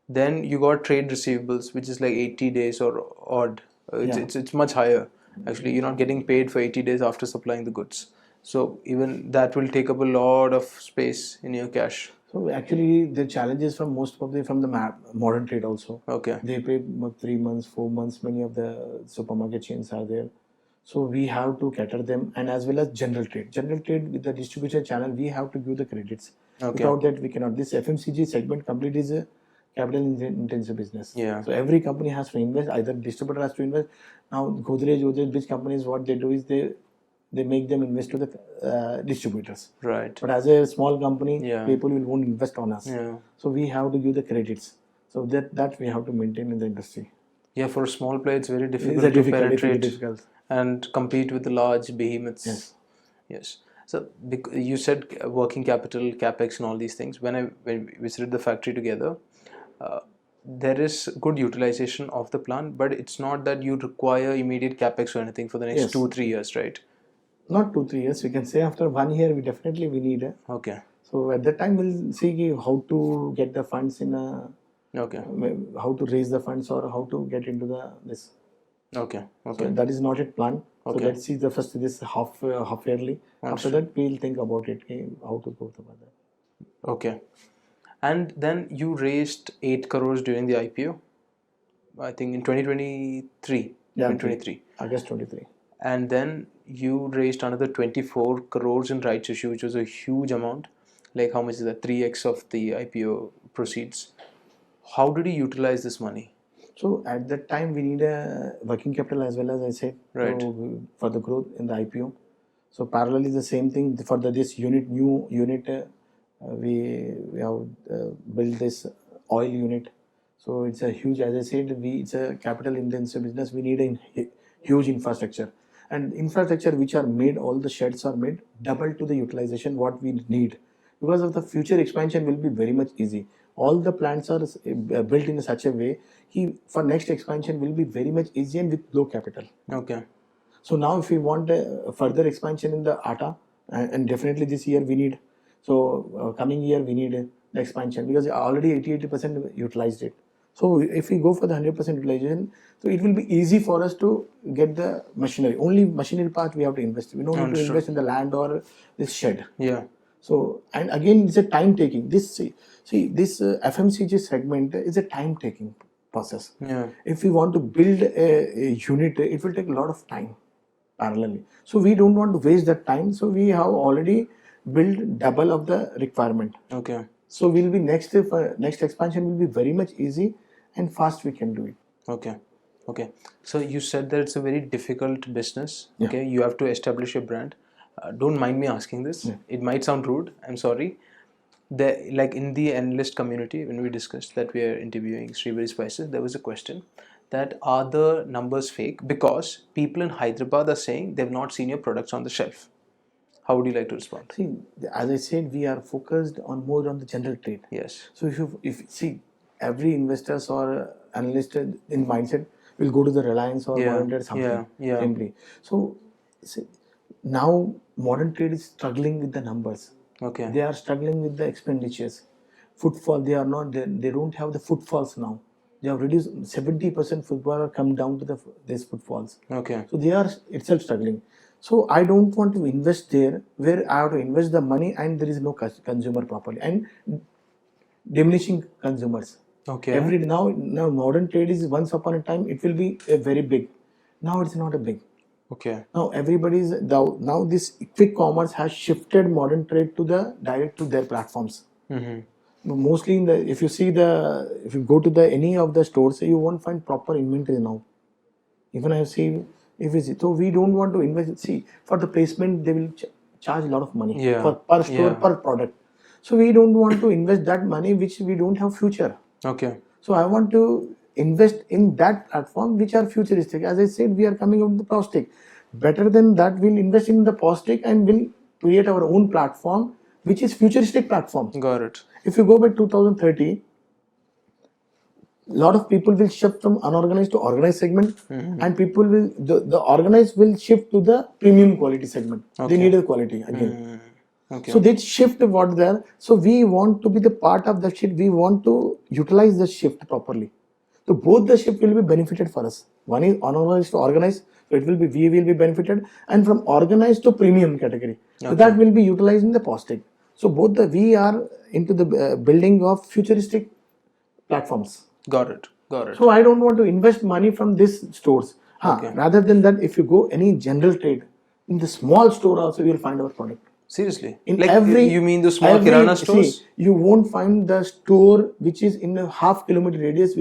Then you got trade receivables, which is like 80 days or odd. It's much higher. Actually, you're not getting paid for 80 days after supplying the goods. So even that will take up a lot of space in your cash. So actually, the challenges from most probably from the modern trade also. Okay. They pay 3 months, 4 months. Many of the supermarket chains are there. So we have to cater them, and as well as general trade. General trade with the distribution channel, we have to give the credits. Okay. Without that, we cannot. This FMCG segment complete is capital intensive business. Yeah. So every company has to invest. Either distributor has to invest. Now Godrej, which companies, what they do is they make them invest to the distributors. Right. But as a small company, Yeah. people won't invest on us. Yeah. So we have to give the credits. So that we have to maintain in the industry. Yeah, for a small player, it's very It's difficult a to difficult, penetrate difficult. and compete with the large behemoths. Yes. Yes. So you said working capital, capex, and all these things. When we visited the factory together, uh, there is good utilization of the plant, but it's not that you require immediate capex or anything for the next Yes. 2-3 years, right? Not 2-3 years. We can say after 1 year, we need it. Okay. So at that time, we'll see how to get the funds in a, Okay. how to raise the funds or how to get into this. Okay. So Okay. that is not yet planned. So Okay. let's see the first this half yearly. After that, we'll think about it, how to go about that. Okay. And then you raised 8 crores during the IPO, I think in 2023. Yeah, 2023. August 23. And then you raised another 24 crores in rights issue, which was a huge amount. Like, how much is that? 3x of the IPO proceeds. How did you utilize this money? So at that time, we need a working capital as well, as I said, Right. for the growth in the IPO. So parallelly, the same thing for this new unit. We have built this oil unit. So it's a huge, as I said, it's a capital intensive business. We need a huge infrastructure, and infrastructure which are made, all the sheds are made double to the utilization what we need, because of the future expansion will be very much easy. All the plants are built in such a way for next expansion will be very much easy and with low capital. Okay. So now if we want a further expansion in the ATA, and definitely this year we need, so coming year we need the expansion, because already 80% utilized it. So if we go for the 100% utilization, so it will be easy for us to get the machinery. Only machinery part we have to invest. We don't need to invest in the land or this shed. Yeah. So, and again, it's a time taking. This FMCG segment is a time taking process. Yeah. If we want to build a unit, it will take a lot of time parallelly. So we don't want to waste that time. So we have already built double of the requirement. Okay. So we'll be next expansion will be very much easy and fast. We can do it. Okay. Okay. So you said that it's a very difficult business. Yeah. Okay. You have to establish your brand. Don't mind me asking this. Yeah. It might sound rude. I'm sorry. Like in the analyst community, when we discussed that we are interviewing Srivari Spices, there was a question that are the numbers fake, because people in Hyderabad are saying they've not seen your products on the shelf. How would you like to respond? See, as I said, we are focused on more on the general trade. Yes. So if see, every investors or analyst in mindset will go to the Reliance or modern trade something. Yeah. Simply. So see, now modern trade is struggling with the numbers. Okay. They are struggling with the expenditures. Footfall, they don't have the footfalls now. They have reduced 70% footfall are come down to these footfalls. Okay. So they are itself struggling. So I don't want to invest there where I have to invest the money and there is no consumer properly and diminishing consumers. Okay. Now modern trade is, once upon a time it will be a very big. Now it's not a big. Okay. Now now this quick commerce has shifted modern trade to the direct to their platforms. Mm-hmm. Mostly if you go to any of the stores, you won't find proper inventory now. Even I have seen, so we don't want to invest. See, for the placement they will charge a lot of money per store, per product. So we don't want to invest that money which we don't have future. Okay. So I want to invest in that platform which are futuristic. As I said, we are coming up with the Postic. Better than that, we'll invest in the Postic and we'll create our own platform which is futuristic platform. Got it. If you go by 2030, a lot of people will shift from unorganized to organized segment, and people will the organized will shift to the premium quality segment. They need a quality again. Okay. So they shift what there. So we want to be the part of the shift. We want to utilize the shift properly. So both the shift will be benefited for us. One is unorganized to organized. So it will be, we will be benefited, and from organized to premium category. So that will be utilized in the Postic. So both we are into the building of futuristic platforms. Got it. So I don't want to invest money from these stores. Rather than that, if you go any general trade, in the small store also you will find our product. Seriously? In Like every you mean the small kirana stores? See, you won't find the store which is in a half kilometer radius.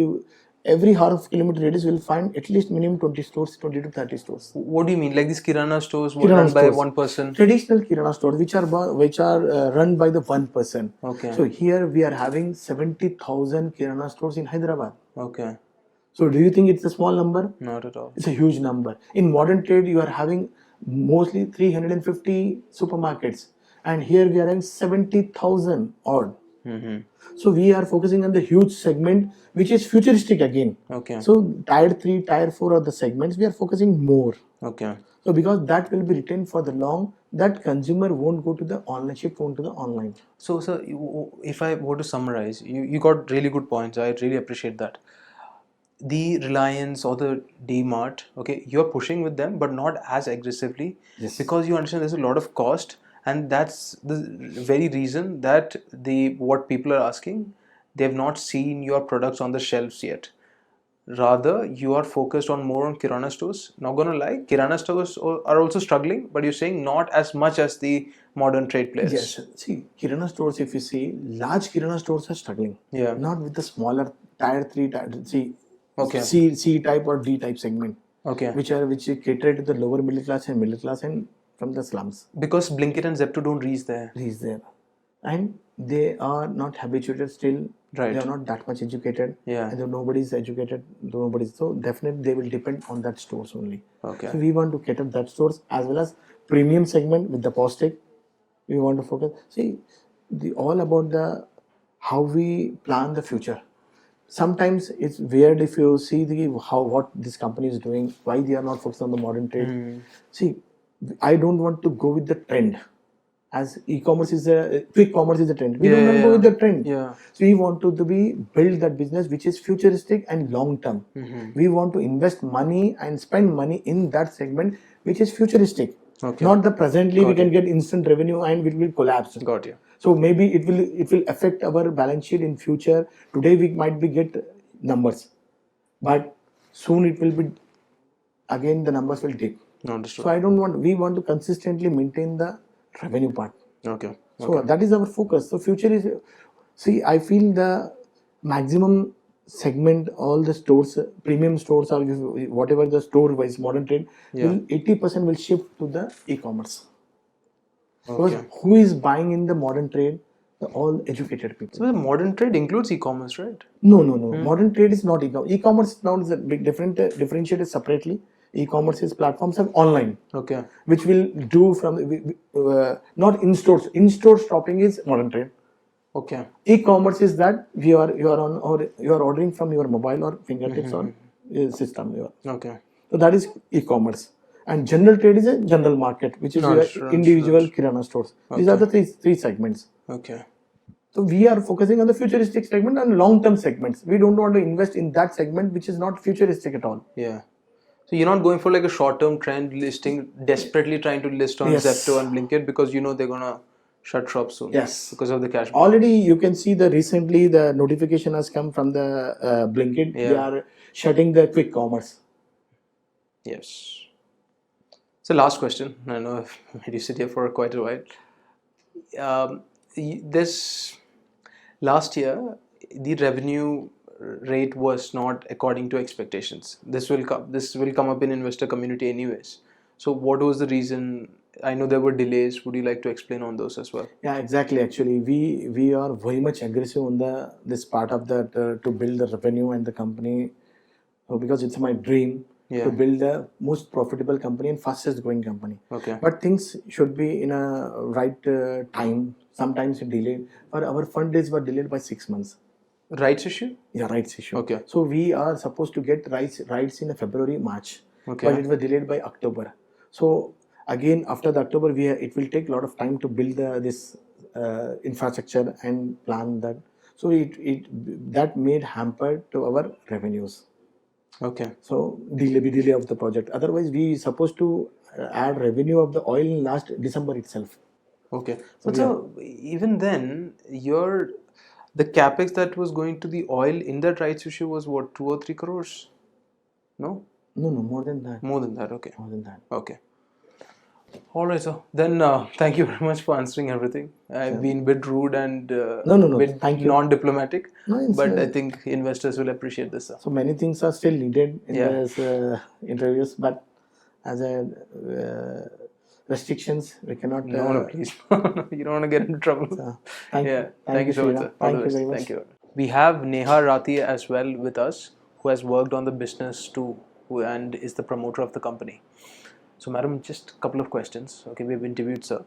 Every half kilometer radius will find at least minimum 20 stores, 20 to 30 stores. What do you mean? Like these kirana stores were Kirana run by stores, one person? traditional kirana stores, which are run by the one person. Okay. So here we are having 70,000 kirana stores in Hyderabad. Okay. So do you think it's a small number? Not at all. It's a huge number. In modern trade, you are having mostly 350 supermarkets, and here we are having 70,000 odd. So we are focusing on the huge segment, which is futuristic again. Okay. So tier 3, tier 4 are the segments we are focusing more. Okay. So because that will be retained for the long, that consumer won't go to the online, shift won't to the online. So, sir, if I were to summarize, you got really good points. I really appreciate that. The Reliance or the D-Mart, okay, you're pushing with them, but not as aggressively, Yes. because you understand there's a lot of cost, and that's the very reason that what people are asking, they have not seen your products on the shelves yet. Rather, you are focused on more on kirana stores. Not gonna lie, kirana stores are also struggling, but you're saying not as much as the modern trade players. Yes. See, kirana stores, if you see, large kirana stores are struggling. Yeah. Not with the smaller tier 3, Okay. C type or D type segment. Okay. Which cater to the lower middle class and from the slums. Because Blinkit and Zepto don't reach there. Reach there. And they are not habituated still. Right. They are not that much educated. Yeah. And nobody is educated. So definitely they will depend on that stores only. Okay. So we want to cater that stores as well as premium segment with the Postic. We want to focus. See, all about the how we plan the future. Sometimes it's weird if you see what this company is doing, why they are not focused on the modern trade. See, I don't want to go with the trend. As e-commerce is quick commerce is the trend. We don't want to go with the trend. Yeah. So we want to build that business which is futuristic and long term. We want to invest money and spend money in that segment which is futuristic. Okay. Not the presently we can get instant revenue and it will collapse. Got you. So maybe it will affect our balance sheet in future. Today we might be get numbers, but soon it will be again the numbers will dip. Understood. So we want to consistently maintain the revenue part. Okay. So that is our focus. So future is, see, I feel the maximum segment, all the stores, premium stores or whatever the store wise modern trade, 80% will shift to the e-commerce. Because who is buying in the modern trade? All educated people. So the modern trade includes e-commerce, right? No. Modern trade is not e-commerce. E-commerce now is a big differentiated separately. E-commerce is platforms have online. Okay. Which will do from not in stores. In store shopping is modern trade. Okay. E-commerce is that you are ordering from your mobile or fingertips or system. Okay. So that is e-commerce. And general trade is a general market, which is your individual kirana stores. These are the three segments. Okay. So we are focusing on the futuristic segment and long-term segments. We don't want to invest in that segment which is not futuristic at all. Yeah. So you're not going for like a short-term trend listing, desperately trying to list on Zepto and Blinkit because you know they're gonna shut shop soon. Yes. Because of the cash. Already you can see recently the notification has come from the Blinkit. Yeah. They are shutting the quick commerce. Yes. So last question. I know I've made you sit here for quite a while. This last year, the revenue rate was not according to expectations. This will come up in investor community anyways. So what was the reason? I know there were delays. Would you like to explain on those as well? Yeah, exactly. Actually, we are very much aggressive on this part of that to build the revenue and the company, because it's my dream to build the most profitable company and fastest growing company. Okay. But things should be in a right time. Sometimes it delayed. But our fund days were delayed by 6 months. Rights issue? Yeah, rights issue. Okay. So we are supposed to get rights in February, March. Okay. But it was delayed by October. So again, after the October, it will take a lot of time to build this infrastructure and plan that. So that made hampered to our revenues. Okay. So delay of the project. Otherwise, we supposed to add revenue of the oil in last December itself. Okay. But so even then, the capex that was going to the oil in that rights issue was what, 2 or 3 crores? No? No, more than that. More than that. Okay. More than that. Okay. All right, so then thank you very much for answering everything. I've been a bit rude and No. bit Thank you. non-diplomatic, No, it's, but I think investors will appreciate this, sir. so many things are still needed in Yeah. this interviews, but as a restrictions, we cannot. No, please. You don't want to get into trouble. Thank Yeah. you. Thank you so much, Sriram. sir. All the Thank you best. very much. Thank you. We have Neha Rathi as well with us, who has worked on the business too, and is the promoter of the company. So, madam, just a couple of questions. Okay, we've interviewed sir.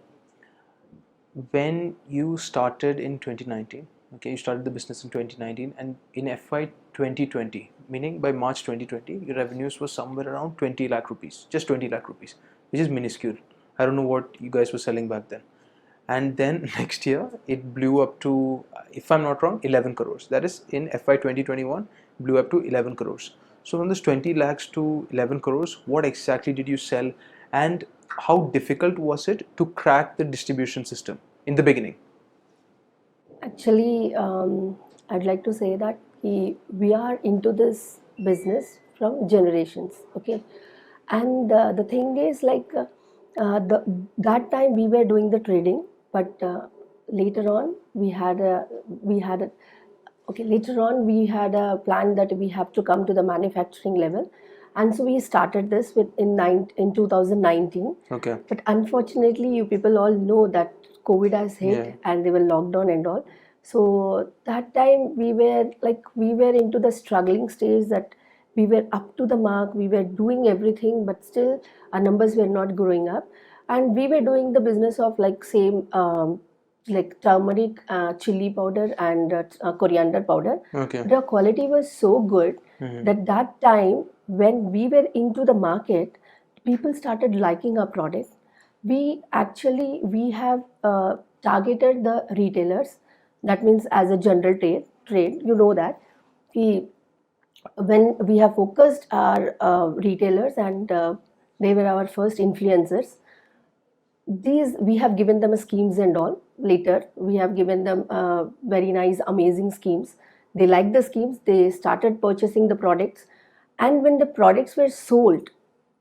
When you started in 2019, okay, you started the business in 2019, and in FY 2020, meaning by March 2020, your revenues were somewhere around 20 lakh rupees, just 20 lakh rupees, which is minuscule. I don't know what you guys were selling back then. And then next year, it blew up to, if I'm not wrong, 11 crores. That is in FY 2021, blew up to 11 crores. So from this 20 lakhs to 11 crores, what exactly did you sell, and how difficult was it to crack the distribution system in the beginning? Actually, I'd like to say that we are into this business from generations, okay? And the thing is, like, that time we were doing the trading, but later on we had a okay, later on we had a plan that we have to come to the manufacturing level, and so we started this in 2019. Okay. But unfortunately, you people all know that COVID has hit, Yeah. and they were locked down and all. So that time we were into the struggling stage, that we were up to the mark, we were doing everything, but still our numbers were not growing up. And we were doing the business of like same like turmeric, chili powder, and coriander powder. Okay. The quality was so good that that time when we were into the market, people started liking our product. We have targeted the retailers. That means as a general trade, you know that we when we have focused our retailers, and they were our first influencers. These we have given them schemes and all. Later we have given them very nice amazing schemes. They liked the schemes, they started purchasing the products. And when the products were sold,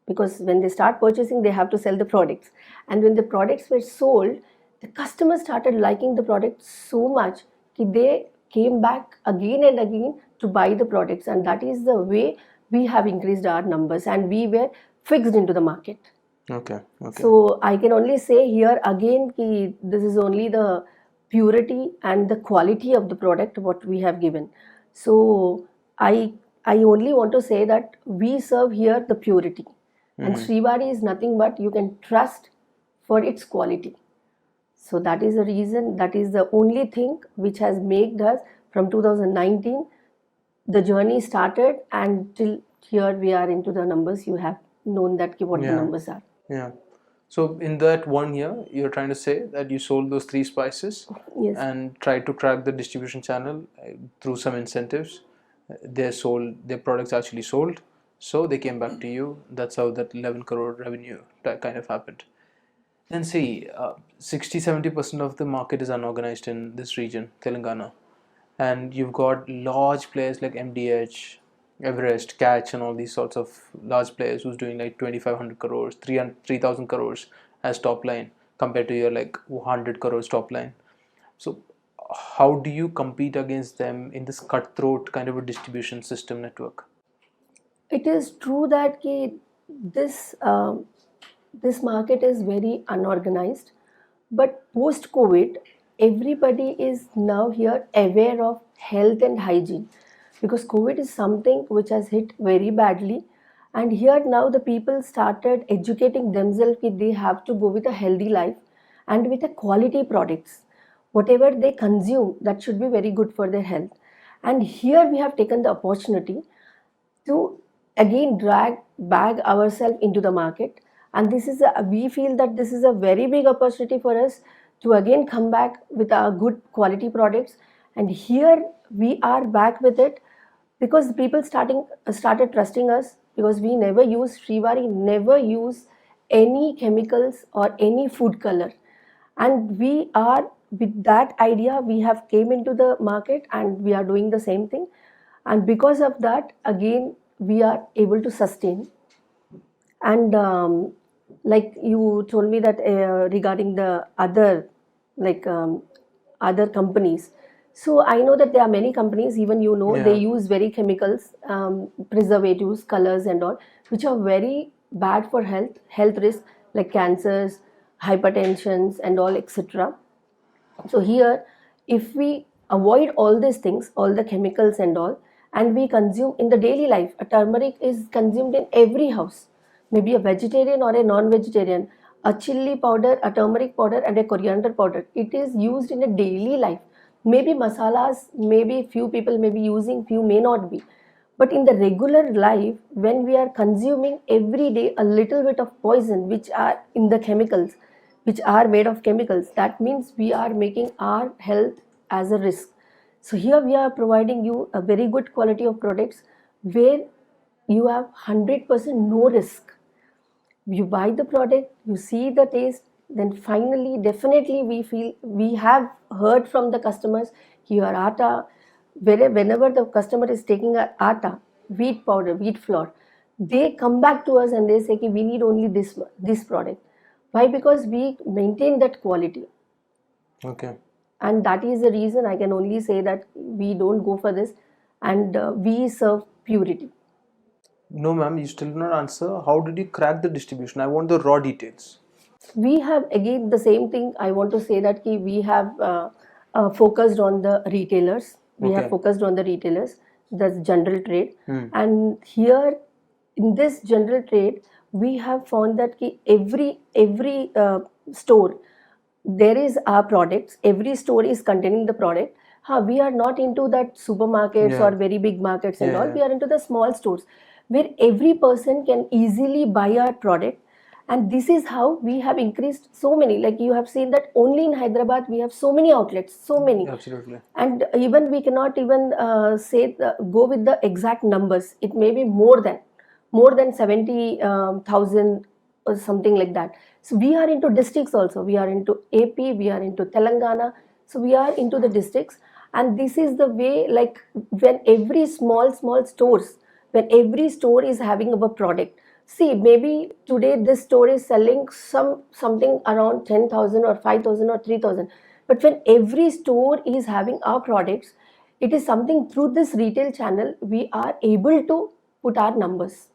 because when they start purchasing they have to sell the products, and when the products were sold, the customers started liking the product so much that they came back again and again to buy the products. And that is the way we have increased our numbers, and we were fixed into the market. Okay. Okay. So I can only say here again ki this is only the purity and the quality of the product what we have given. So I only want to say that we serve here the purity, and Srivari is nothing but you can trust for its quality. So that is the reason, that is the only thing which has made us from 2019 the journey started, and till here we are into the numbers. You have known that what the Yeah. numbers are. Yeah. So in that 1 year, you're trying to say that you sold those 3 spices Yes. and tried to crack the distribution channel through some incentives. Their products actually sold, so they came back to you. That's how that 11 crore revenue kind of happened. Then see, 60-70% of the market is unorganized in this region, Telangana, and you've got large players like MDH, Everest, Catch, and all these sorts of large players who's doing like 2,500 crores, 3,000 crores as top line compared to your like 100 crores top line. So, how do you compete against them in this cutthroat kind of a distribution system network? It is true that this this market is very unorganized, but post COVID, everybody is now here aware of health and hygiene, because COVID is something which has hit very badly. And here now the people started educating themselves that they have to go with a healthy life and with a quality products. Whatever they consume, that should be very good for their health. And here we have taken the opportunity to again drag back ourselves into the market. And we feel that this is a very big opportunity for us to again come back with our good quality products. And here we are back with it, because people started trusting us, because we never use Srivari never use any chemicals or any food color. And we are with that idea we have came into the market, and we are doing the same thing. And because of that again we are able to sustain. And like you told me that regarding the other like other companies. So I know that there are many companies, even they Yeah. use very chemicals, preservatives, colors and all, which are very bad for health risks like cancers, hypertensions and all, etc. So here, if we avoid all these things, all the chemicals and all, and we consume in the daily life, a turmeric is consumed in every house, maybe a vegetarian or a non-vegetarian, a chili powder, a turmeric powder, and a coriander powder. It is used in a daily life. Maybe masalas, maybe few people may be using, few may not be. But in the regular life, when we are consuming every day a little bit of poison, which are in the chemicals, which are made of chemicals, that means we are making our health as a risk. So here we are providing you a very good quality of products where you have 100% no risk. You buy the product, you see the taste, then finally definitely we feel, we have heard from the customers, your atta, whenever the customer is taking a atta, wheat powder, wheat flour, they come back to us and they say we need only this product. Why? Because we maintain that quality, Okay. and that is the reason I can only say that we don't go for this, and we serve purity. No, ma'am, you still did not answer. How did you crack the distribution? I want the raw details. We have again the same thing. I want to say that we have focused on the retailers. We have Okay. focused on the retailers, the general trade, Hmm. and here in this general trade, we have found that every store there is our products. Every store is containing the product. We are not into that supermarkets Yeah. or very big markets and Yeah, all. yeah. We are into the small stores where every person can easily buy our product, and this is how we have increased so many. Like you have seen that only in Hyderabad we have so many outlets, so many, Absolutely. and even we cannot even go with the exact numbers. It may be more than 70,000 or something like that. So we are into districts also. We are into AP, we are into Telangana. So we are into the districts, and this is the way. Like when every small stores, when every store is having a product. See, maybe today this store is selling something around 10,000 or 5,000 or 3,000. But when every store is having our products, it is something through this retail channel we are able to put our numbers.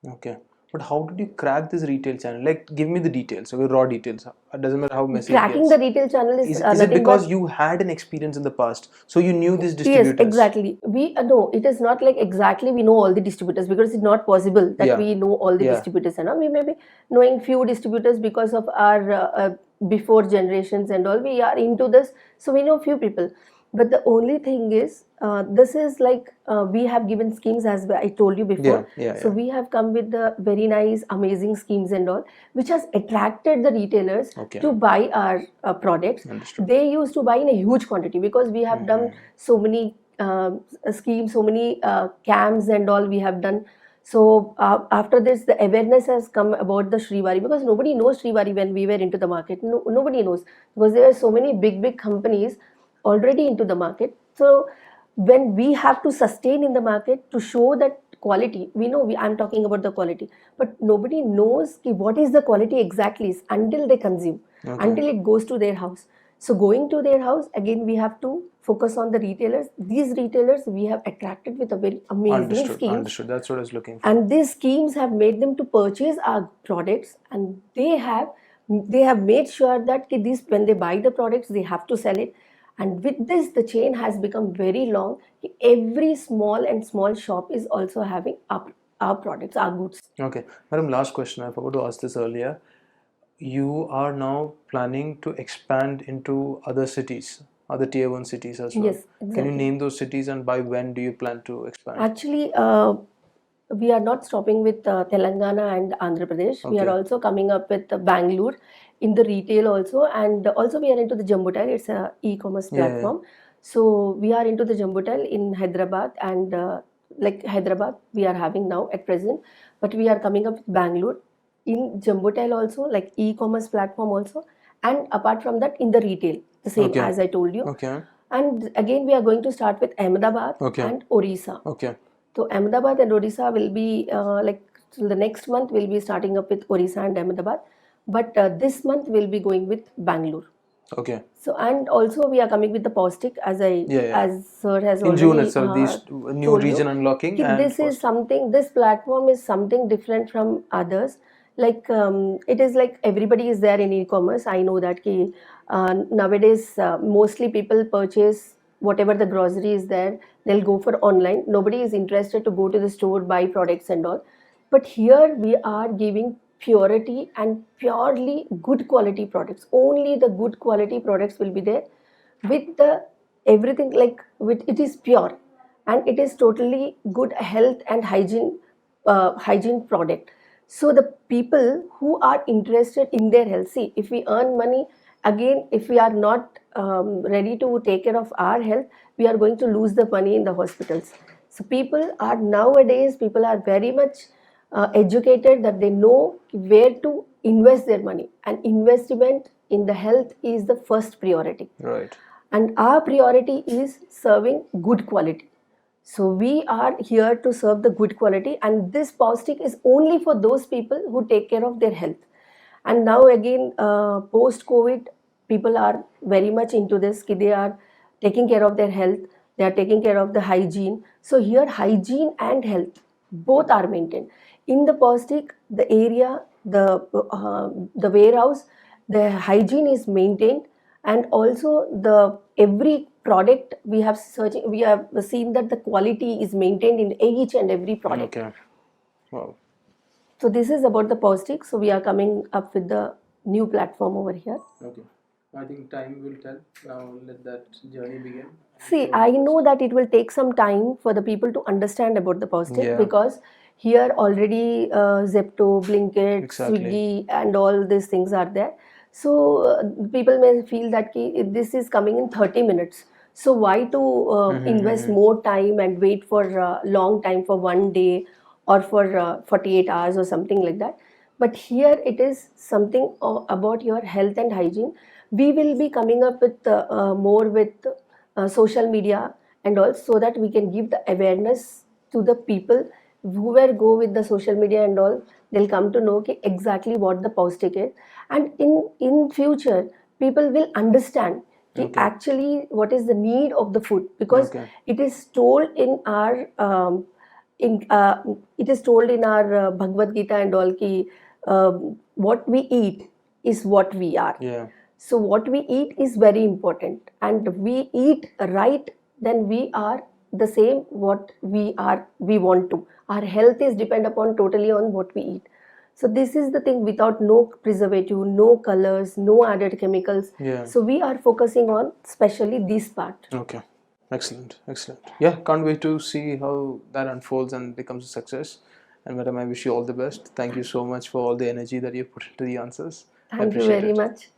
Okay. But how did you crack this retail channel? Like, give me the details, okay, raw details. It doesn't matter how messy it Cracking gets. the retail channel is Is it nothing because but. you had an experience in the past, so you knew these Yes, distributors? exactly. We no, it is not like exactly we know all the distributors, because it's not possible that Yeah. we know all the Yeah. distributors, and all. We may be knowing few distributors because of our before generations and all. We are into this, so we know few people. But the only thing is, this is like we have given schemes, as I told you Yeah. before. Yeah. So Yeah. we have come with the very nice, amazing schemes and all, which has attracted the retailers Okay. to buy our products. Understood. They used to buy in a huge quantity because we have done so many schemes, so many camps and all we have done. So after this, the awareness has come about the Srivari, because nobody knows Srivari when we were into the market. No, nobody knows, because there are so many big companies already into the market. So when we have to sustain in the market to show that quality, we know I'm talking about the quality, but nobody knows what is the quality exactly is until they consume, Okay. until it goes to their house. So going to their house, again we have to focus on the retailers. These retailers we have attracted with a very amazing Understood. schemes, Understood. That's what I was looking for. and these schemes have made them to purchase our products, and they have made sure that these, when they buy the products, they have to sell it. And with this, the chain has become very long. Every small and small shop is also having our products, our goods. Okay, madam, last question. I forgot to ask this earlier. You are now planning to expand into other cities, other tier 1 cities as well. Yes, Can you exactly. name those cities, and by when do you plan to expand? Actually, we are not stopping with Telangana and Andhra Pradesh. We are Okay. also coming up with Bangalore in the retail also, and also we are into the Jumbotail. It's a e-commerce Yeah, yeah. platform. So we are into the Jumbotail in Hyderabad, and like Hyderabad we are having now at present, but we are coming up with Bangalore in Jumbotail also, like e-commerce platform also, and apart from that in the retail, the same Okay. as I told you. Okay. And again we are going to start with Ahmedabad Okay. and Orissa. Okay. So Ahmedabad and Odisha will be like So the next month we'll be starting up with Orissa and Ahmedabad, but this month we'll be going with Bangalore. Okay. So and also we are coming with the Postic as as sir has In already June itself, these new told region you. unlocking Ki and this is something. This platform is something different from others. Like it is like everybody is there in e-commerce. I know that ki, nowadays mostly people purchase whatever the grocery is there. They'll go for online. Nobody is interested to go to the store buy products and all. But here we are giving purity and purely good quality products. Only the good quality products will be there with the everything like with it is pure and it is totally good health and hygiene product. So the people who are interested in their health, see, if we earn money, again if we are not ready to take care of our health, we are going to lose the money in the hospitals. So people are very much educated, that they know where to invest their money, and investment in the health is the first priority, right. and our priority is serving good quality. So we are here to serve the good quality, and this Postic is only for those people who take care of their health. And now again, post COVID, people are very much into this. Ki they are taking care of their health. They are taking care of the hygiene. So here, hygiene and health both are maintained. In the Postic, the area, the warehouse, the hygiene is maintained, and also the every product we have seen that the quality is maintained in each and every product. Okay. Wow. So this is about the Postic. So we are coming up with the new platform over here. Okay. I think time will tell. Now let that journey begin. See, I know that it will take some time for the people to understand about the Postic, because here already Zepto, Blinkit, Exactly. Swiggy, and all these things are there. So people may feel that this is coming in 30 minutes. So why to invest more time and wait for a long time for one day or for 48 hours or something like that? But here it is something about your health and hygiene. We will be coming up with more with social media and all, so that we can give the awareness to the people. Whoever go with the social media and all, they'll come to know exactly what the Postic is, and in future people will understand actually what is the need of the food, because it is told in our it is told in our Bhagavad Gita and all ki what we eat is what we are. Yeah. So what we eat is very important, and we eat right, then we are the same what we are. We want to. Our health is depend upon totally on what we eat. So this is the thing, without no preservative, no colors, no added chemicals. Yeah. So we are focusing on especially this part. Okay. Excellent. Excellent. Yeah. Can't wait to see how that unfolds and becomes a success. And madam, I wish you all the best. Thank you so much for all the energy that you put into the answers. I Thank you appreciate very it. much.